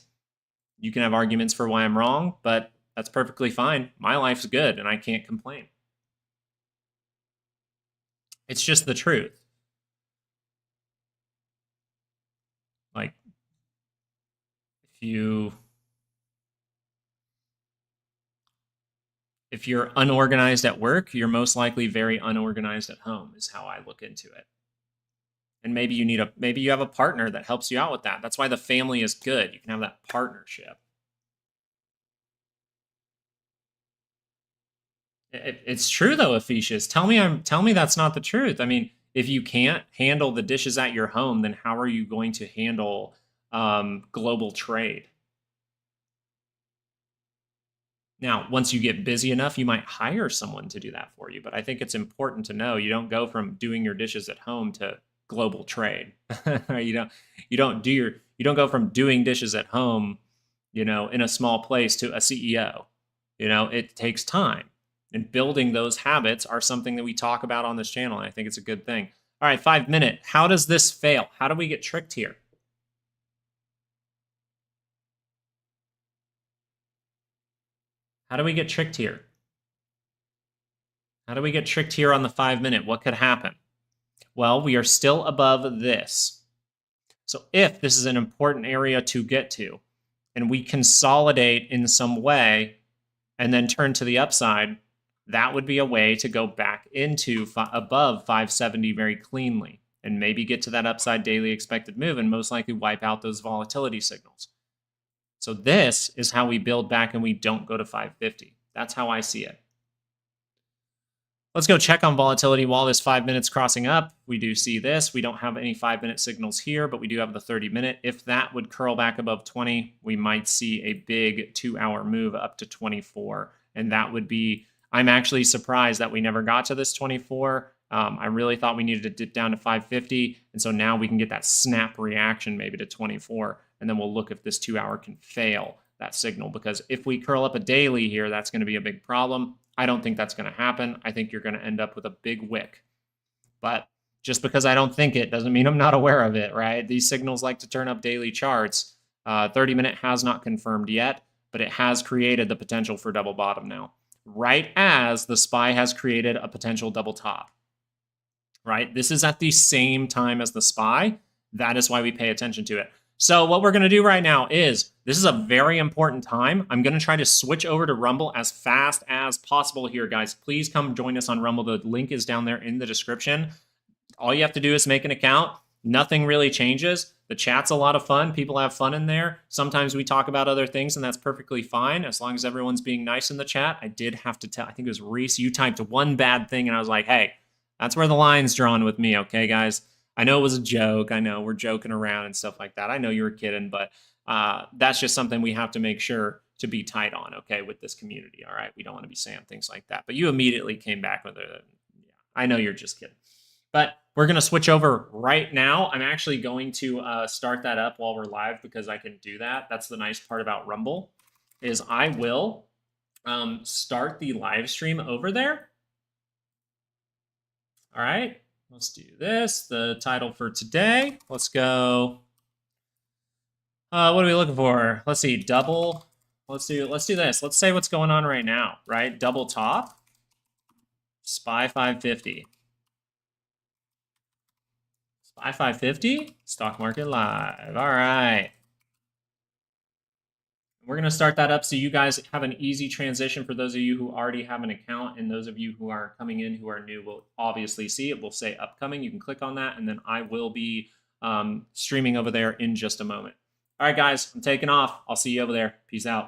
You can have arguments for why I'm wrong, but that's perfectly fine. My life's good and I can't complain. It's just the truth. Like, if you're unorganized at work, you're most likely very unorganized at home, is how I look into it. And maybe you have a partner that helps you out with that. That's why the family is good. You can have that partnership. It's true though, Ephesians. Tell me that's not the truth. I mean, if you can't handle the dishes at your home, then how are you going to handle global trade? Now, once you get busy enough, you might hire someone to do that for you. But I think it's important to know you don't go from doing your dishes at home to global trade. you don't go from doing dishes at home, in a small place to a CEO. It takes time. And building those habits are something that we talk about on this channel. And I think it's a good thing. All right, 5 minute. How does this fail? How do we get tricked here? How do we get tricked here? How do we get tricked here on the 5 minute? What could happen? Well, we are still above this. So if this is an important area to get to, and we consolidate in some way, and then turn to the upside, that would be a way to go back into above 570 very cleanly and maybe get to that upside daily expected move and most likely wipe out those volatility signals. So this is how we build back and we don't go to 550. That's how I see it. Let's go check on volatility while this 5 minutes crossing up. We do see this. We don't have any 5-minute signals here, but we do have the 30-minute. If that would curl back above 20, we might see a big 2-hour move up to 24. And that would be, I'm actually surprised that we never got to this 24. I really thought we needed to dip down to 550. And so now we can get that snap reaction maybe to 24. And then we'll look if this 2-hour can fail that signal. Because if we curl up a daily here, that's going to be a big problem. I don't think that's going to happen. I think you're going to end up with a big wick. But just because I don't think it doesn't mean I'm not aware of it, right? These signals like to turn up daily charts. 30-minute has not confirmed yet, but it has created the potential for double bottom now, right as the SPY has created a potential double top, right? This is at the same time as the SPY. That is why we pay attention to it. So what we're going to do right now is, this is a very important time. I'm going to try to switch over to Rumble as fast as possible here, guys. Please come join us on Rumble. The link is down there in the description. All you have to do is make an account. Nothing really changes. The chat's a lot of fun. People have fun in there. Sometimes we talk about other things, and that's perfectly fine as long as everyone's being nice in the chat. I did have to tell, I think it was Reese, you typed one bad thing, and I was like, hey, that's where the line's drawn with me, okay, guys? I know it was a joke. I know we're joking around and stuff like that. I know you were kidding, but that's just something we have to make sure to be tight on, okay, with this community, all right? We don't want to be saying things like that. But you immediately came back with it. Yeah, I know you're just kidding. But we're going to switch over right now. I'm actually going to start that up while we're live because I can do that. That's the nice part about Rumble is I will start the live stream over there. All right. Let's do this. The title for today. Let's go. What are we looking for? Let's see. Double. Let's do this. Let's say what's going on right now, right? Double top. SPY 550. SPY 550. Stock market live. All right. We're going to start that up so you guys have an easy transition for those of you who already have an account, and those of you who are coming in who are new will obviously see it. Will say upcoming. You can click on that, and then I will be streaming over there in just a moment. All right, guys, I'm taking off. I'll see you over there. Peace out.